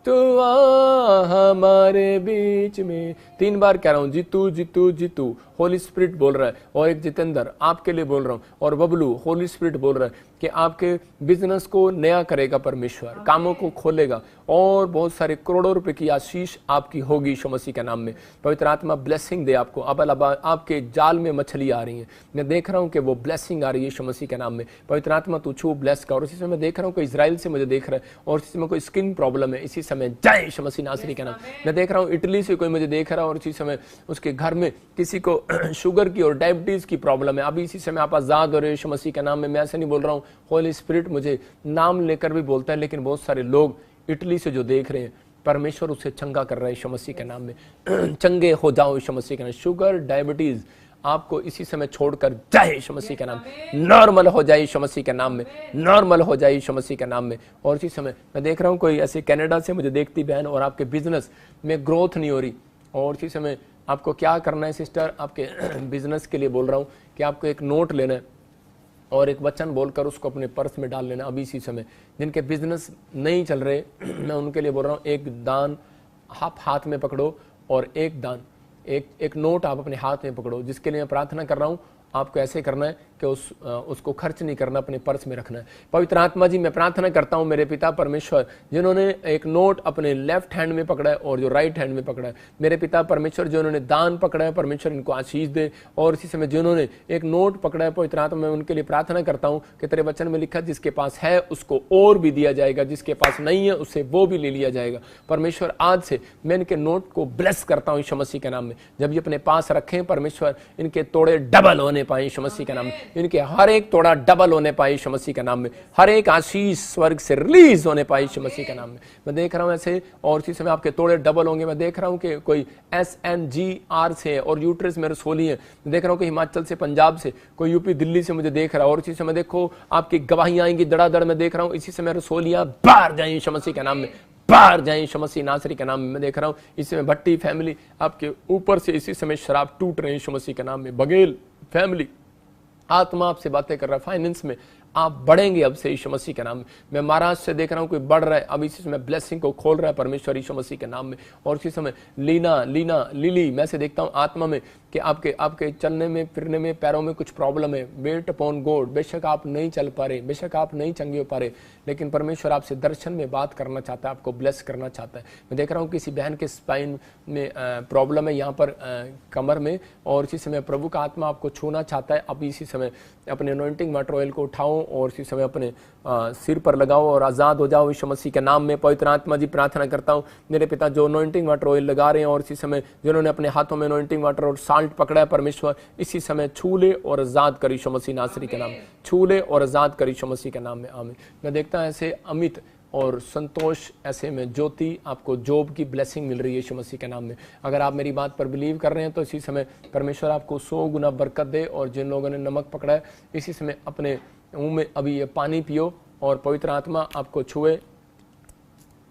तू आ हमारे बीच में। 3 बार कह रहा हूं, जीतू जीतू जीतू, होली स्पिरिट बोल रहा है। और एक जितेंद्र आपके लिए बोल रहा हूं, और बबलू होली स्पिरिट बोल रहा है कि आपके बिजनेस को नया करेगा परमेश्वर, कामों को खोलेगा, और बहुत सारे करोड़ों रुपए की आशीष आपकी होगी यीशु मसीह के नाम में। पवित्र आत्मा ब्लेसिंग दे आपको। अब आपके जाल में मछली आ रही है, मैं देख रहा हूं कि वो ब्लेसिंग आ रही है यीशु मसीह के नाम में। पवित्र आत्मा तू छू, ब्लेस कर। और इसी समय देख रहा हूं कोई इजराइल से मुझे देख रहा है, और इसी समय कोई स्किन प्रॉब्लम है, इसी समय जय यीशु मसीह नासरी के नाम। मैं देख रहा हूं इटली से कोई मुझे देख रहा है, और इसी समय उसके घर में किसी को शुगर की और डायबिटीज की प्रॉब्लम है। अभी इसी समय आप आजाद हो रहे हो यीशु मसीह के नाम में। मैं ऐसे नहीं बोल रहा हूँ, होली स्पिरिट मुझे नाम लेकर भी बोलता है, लेकिन बहुत सारे लोग इटली से जो देख रहे हैं, परमेश्वर उसे चंगा कर रहा है यीशु मसीह के नाम में। चंगे हो जाओ यीशु मसीह के नाम। शुगर, डायबिटीज आपको इसी समय छोड़कर जाए यीशु मसीह के नाम, नॉर्मल हो जाए यीशु मसीह के नाम में, नॉर्मल हो जाए यीशु मसीह के नाम में। और इसी समय मैं देख रहा हूँ कोई ऐसे कनाडा से मुझे देखती बहन, और आपके बिजनेस में ग्रोथ नहीं हो रही, और इसी समय आपको क्या करना है सिस्टर, आपके बिजनेस के लिए बोल रहा हूँ कि आपको एक नोट लेना है और एक वचन बोलकर उसको अपने पर्स में डाल लेना अभी इसी समय। जिनके बिजनेस नहीं चल रहे मैं उनके लिए बोल रहा हूँ, एक दान आप हाथ में पकड़ो, और एक दान एक नोट आप अपने हाथ में पकड़ो। जिसके लिए मैं प्रार्थना कर रहा हूँ, आपको ऐसे करना है कि उसको खर्च नहीं करना, अपने पर्स में रखना है। पवित्र आत्मा जी, मैं प्रार्थना करता हूं मेरे पिता परमेश्वर, जिन्होंने एक नोट अपने लेफ्ट हैंड में पकड़ा है और जो राइट हैंड में पकड़ा है, मेरे पिता परमेश्वर जिन्होंने दान पकड़ा है, परमेश्वर इनको आशीष दे। और इसी समय जिन्होंने एक नोट पकड़ा है, पवित्र आत्मा, मैं उनके लिए प्रार्थना करता हूं कि तेरे वचन में लिखा, जिसके पास है उसको और भी दिया जाएगा, जिसके पास नहीं है उससे वो भी ले लिया जाएगा। परमेश्वर आज से मैं इनके नोट को ब्लेस करता हूं यीशु मसीह के नाम में। जब ये अपने पास रखें परमेश्वर, इनके तोड़े डबल होने पाए यीशु मसीह के नाम में, इनके हर एक तोड़ा डबल होने पाए यीशु मसीह के नाम में, हर एक आशीष स्वर्ग से रिलीज होने पाए यीशु मसीह के नाम में। मैं देख रहा हूं ऐसे, और इसी समय आपके तोड़े डबल होंगे। मैं देख रहा हूं कि कोई SNGR से है और यूट्रस में रसोली है। मैं देख रहा हूं कि हिमाचल से, पंजाब से, कोई यूपी दिल्ली से मुझे देख रहा है। और इसी समय देखो आपकी गवाहियां आएंगी धड़ाधड़। मैं देख रहा हूं इसी समय रसोलियां बाहर जाए यीशु मसीह के नाम में, बाहर जाए यीशु मसीह नासरी के नाम में। मैं देख रहा हूं इस समय भट्टी फैमिली आपके ऊपर से इसी समय शराब टूट रहे हैं यीशु मसीह के नाम में। बघेल फैमिली, आत्मा आपसे बातें कर रहा है, फाइनेंस में आप बढ़ेंगे अब से यीशु मसीह के नाम में। मैं महाराष्ट्र से देख रहा हूं कोई बढ़ रहा है, अब इसी समय ब्लेसिंग को खोल रहा है परमेश्वर यीशु मसीह के नाम में। और इसी समय लीना लिली, मैं से देखता हूं आत्मा में कि आपके चलने में, फिरने में, पैरों में कुछ प्रॉब्लम है। वेट अपॉन गॉड, बेशक आप नहीं चल पा रहे, बेशक आप नहीं चंगे हो पा रहे, लेकिन परमेश्वर आपसे दर्शन में बात करना चाहता है, आपको ब्लेस करना चाहता है। मैं देख रहा हूँ किसी बहन के स्पाइन में प्रॉब्लम है, यहाँ पर कमर में, और इसी समय प्रभु का आत्मा आपको छूना चाहता है। अब इसी समय अपने अनॉइंटिंग वाटर ऑयल को उठाओ और इसी समय अपने सिर पर लगाओ और आज़ाद हो जाओ यीशु मसीह के नाम में। पवित्र आत्मा जी, प्रार्थना करता हूँ मेरे पिता जो अनॉइंटिंग वाटर ऑयल लगा रहे हैं और इसी समय जिन्होंने अपने हाथों में अनॉइंटिंग वाटर और साल्ट पकड़ा है, परमेश्वर इसी समय छू ले और आज़ाद कर यीशु मसीह नासरी के नाम में, छू ले और आज़ाद कर यीशु मसीह के नाम में, आमीन। मैं देखता हूँ ऐसे अमित और संतोष, ऐसे में ज्योति, आपको जॉब की ब्लेसिंग मिल रही है यीशु मसीह के नाम में। अगर आप मेरी बात पर बिलीव कर रहे हैं तो इसी समय परमेश्वर आपको 100 गुना बरकत दे। और जिन लोगों ने नमक पकड़ा है इसी समय अपने मुंह में अभी ये पानी पियो और पवित्र आत्मा आपको छुए।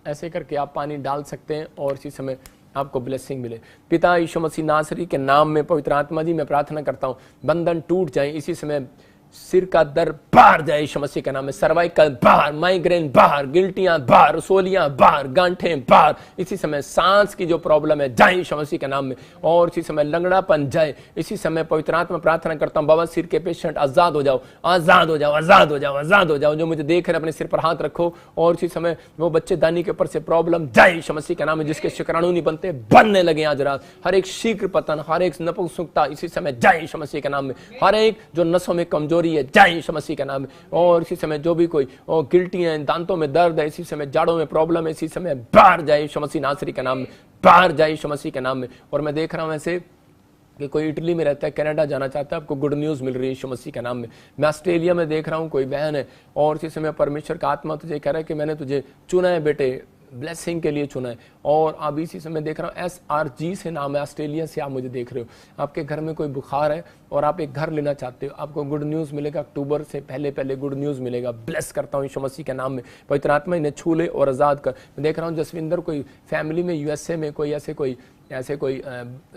ऐसे करके आप पानी डाल सकते हैं और इसी समय आपको ब्लेसिंग मिले। पिता यीशु मसीह नासरी के नाम में पवित्र आत्मा जी, मैं प्रार्थना करता हूँ बंधन टूट जाए इसी समय। सिर का दर्द बाहर जाए यीशु मसीह के नाम में, सर्वाइकल बाहर, माइग्रेन बाहर, गिल्टियां बाहर, रसोलियां बाहर, गांठें बाहर, इसी समय सांस की जो प्रॉब्लम है जाए यीशु मसीह के नाम में। और इसी समय लंगड़ापन जाए इसी समय। पवित्र आत्मा प्रार्थना करता हूं बवासीर के पेशेंट आजाद हो जाओ, आजाद हो जाओ, आजाद हो जाओ, आजाद हो जाओ। जो मुझे देख रहे अपने सिर पर हाथ रखो। और इसी समय वो बच्चेदानी के ऊपर से प्रॉब्लम जाए यीशु मसीह के नाम में, जिसके शुक्राणु नहीं बनते बनने लगे आज रात। हर एक शीघ्र पतन, हर एक नपुंसकता इसी समय जाए यीशु मसीह के नाम में। हर एक जो नसों में कमजोरी है जाए यीशु मसीह के नाम में। और इसी समय जो भी कोई गिल्टी है, दांतों में दर्द है, इसी समय जाड़ों में प्रॉब्लम है, इसी समय बाहर जाए यीशु मसीह नासरी के नाम में, बाहर जाए यीशु मसीह के नाम में। और मैं देख रहा हूं ऐसे कि कोई इटली में रहता है, कनाडा जाना चाहता है, आपको गुड न्यूज़ मिल रही है यीशु मसीह के नाम में। मैं ऑस्ट्रेलिया में देख रहा हूँ कोई बहन है और इसी समय परमेश्वर का आत्मा तुझे कह रहा है कि मैंने तुझे चुना है बेटे, ब्लेसिंग के लिए चुना है। और अब इसी समय देख रहा हूँ SRG से नाम है, ऑस्ट्रेलिया से आप मुझे देख रहे हो। आपके घर में कोई बुखार है और आप एक घर लेना चाहते हो, आपको गुड न्यूज़ मिलेगा, अक्टूबर से पहले गुड न्यूज़ मिलेगा। ब्लेस करता हूँ यीशु मसीह के नाम में। पवित्र आत्मा इन्हें छू ले और आज़ाद कर। मैं देख रहा हूँ जसविंदर, कोई फैमिली में USA में कोई ऐसे कोई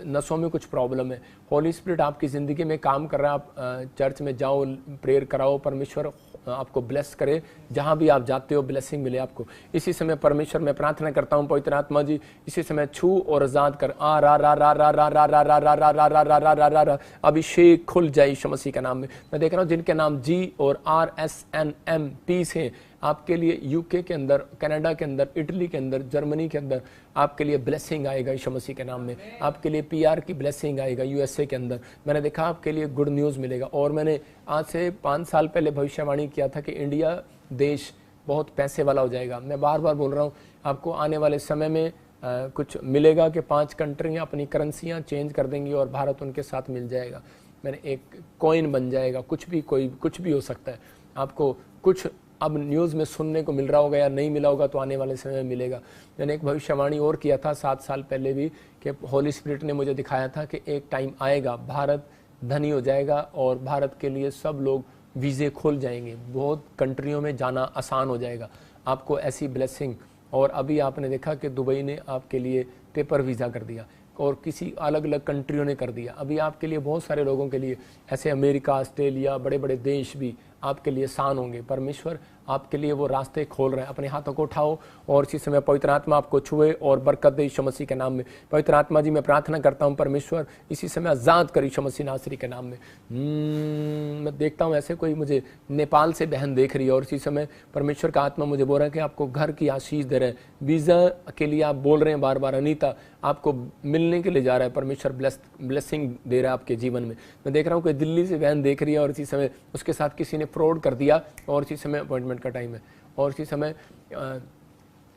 नसों में कुछ प्रॉब्लम है। होली स्पिरिट आपकी ज़िंदगी में काम कर रहा है। आप चर्च में जाओ, प्रेयर कराओ, परमेश्वर आपको ब्लेस करे, जहां भी आप जाते हो ब्लेसिंग मिले आपको। इसी समय परमेश्वर मैं प्रार्थना करता हूं पवित्र आत्मा जी, इसी समय छू और आजाद कर। आ रा रा रा रा रा रा रा रा रा रा रा रा रा रा रा रा रा अभिषेक खुल जाए यीशु मसीह के नाम में। मैं देख रहा हूं जिनके नाम G और RSNMP से आपके लिए UK के अंदर, कनाडा के अंदर, इटली के अंदर, जर्मनी के अंदर आपके लिए ब्लेसिंग आएगा यीशु मसीह के नाम में। आपके लिए PR की ब्लेसिंग आएगा USA के अंदर। मैंने देखा आपके लिए गुड न्यूज़ मिलेगा। और मैंने आज से 5 साल पहले भविष्यवाणी किया था कि इंडिया देश बहुत पैसे वाला हो जाएगा। मैं बार बार बोल रहा हूँ आपको आने वाले समय में कुछ मिलेगा कि 5 कंट्रियाँ अपनी करेंसियाँ चेंज कर देंगी और भारत उनके साथ मिल जाएगा। मैंने एक कॉइन बन जाएगा, कुछ भी हो सकता है। आपको कुछ अब न्यूज़ में सुनने को मिल रहा होगा या नहीं मिला होगा, तो आने वाले समय में मिलेगा। मैंने एक भविष्यवाणी और किया था 7 साल पहले भी कि होली स्पिरिट ने मुझे दिखाया था कि एक टाइम आएगा भारत धनी हो जाएगा और भारत के लिए सब लोग वीज़े खुल जाएंगे, बहुत कंट्रियों में जाना आसान हो जाएगा। आपको ऐसी ब्लेसिंग, और अभी आपने देखा कि दुबई ने आपके लिए पेपर वीज़ा कर दिया और किसी अलग अलग कंट्रियों ने कर दिया। अभी आपके लिए बहुत सारे लोगों के लिए ऐसे अमेरिका, ऑस्ट्रेलिया, बड़े बड़े देश भी आपके लिए आसान होंगे। परमेश्वर आपके लिए वो रास्ते खोल रहे हैं। अपने हाथों को उठाओ और इसी समय पवित्र आत्मा आपको छुए और बरकत दे यीशु मसीह के नाम में। पवित्र आत्मा जी, मैं प्रार्थना करता हूँ परमेश्वर इसी समय आज़ाद कर यीशु मसीह नासरी के नाम में। मैं देखता हूँ ऐसे कोई मुझे नेपाल से बहन देख रही है और इसी समय परमेश्वर का आत्मा मुझे बोल रहा है कि आपको घर की आशीष दे रहे हैं। वीज़ा के लिए आप बोल रहे हैं बार बार, अनीता आपको मिलने के लिए जा रहा है, परमेश्वर ब्लेसिंग दे रहा है आपके जीवन में। मैं देख रहा हूँ कि दिल्ली से बहन देख रही है और इसी समय उसके साथ किसी ने फ्रॉड कर दिया और इसी समय अपॉइंटमेंट का टाइम है और इसी समय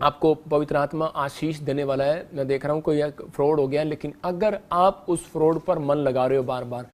आपको पवित्र आत्मा आशीष देने वाला है। मैं देख रहा हूँ कोई एक फ्रॉड हो गया, लेकिन अगर आप उस फ्रॉड पर मन लगा रहे हो बार बार,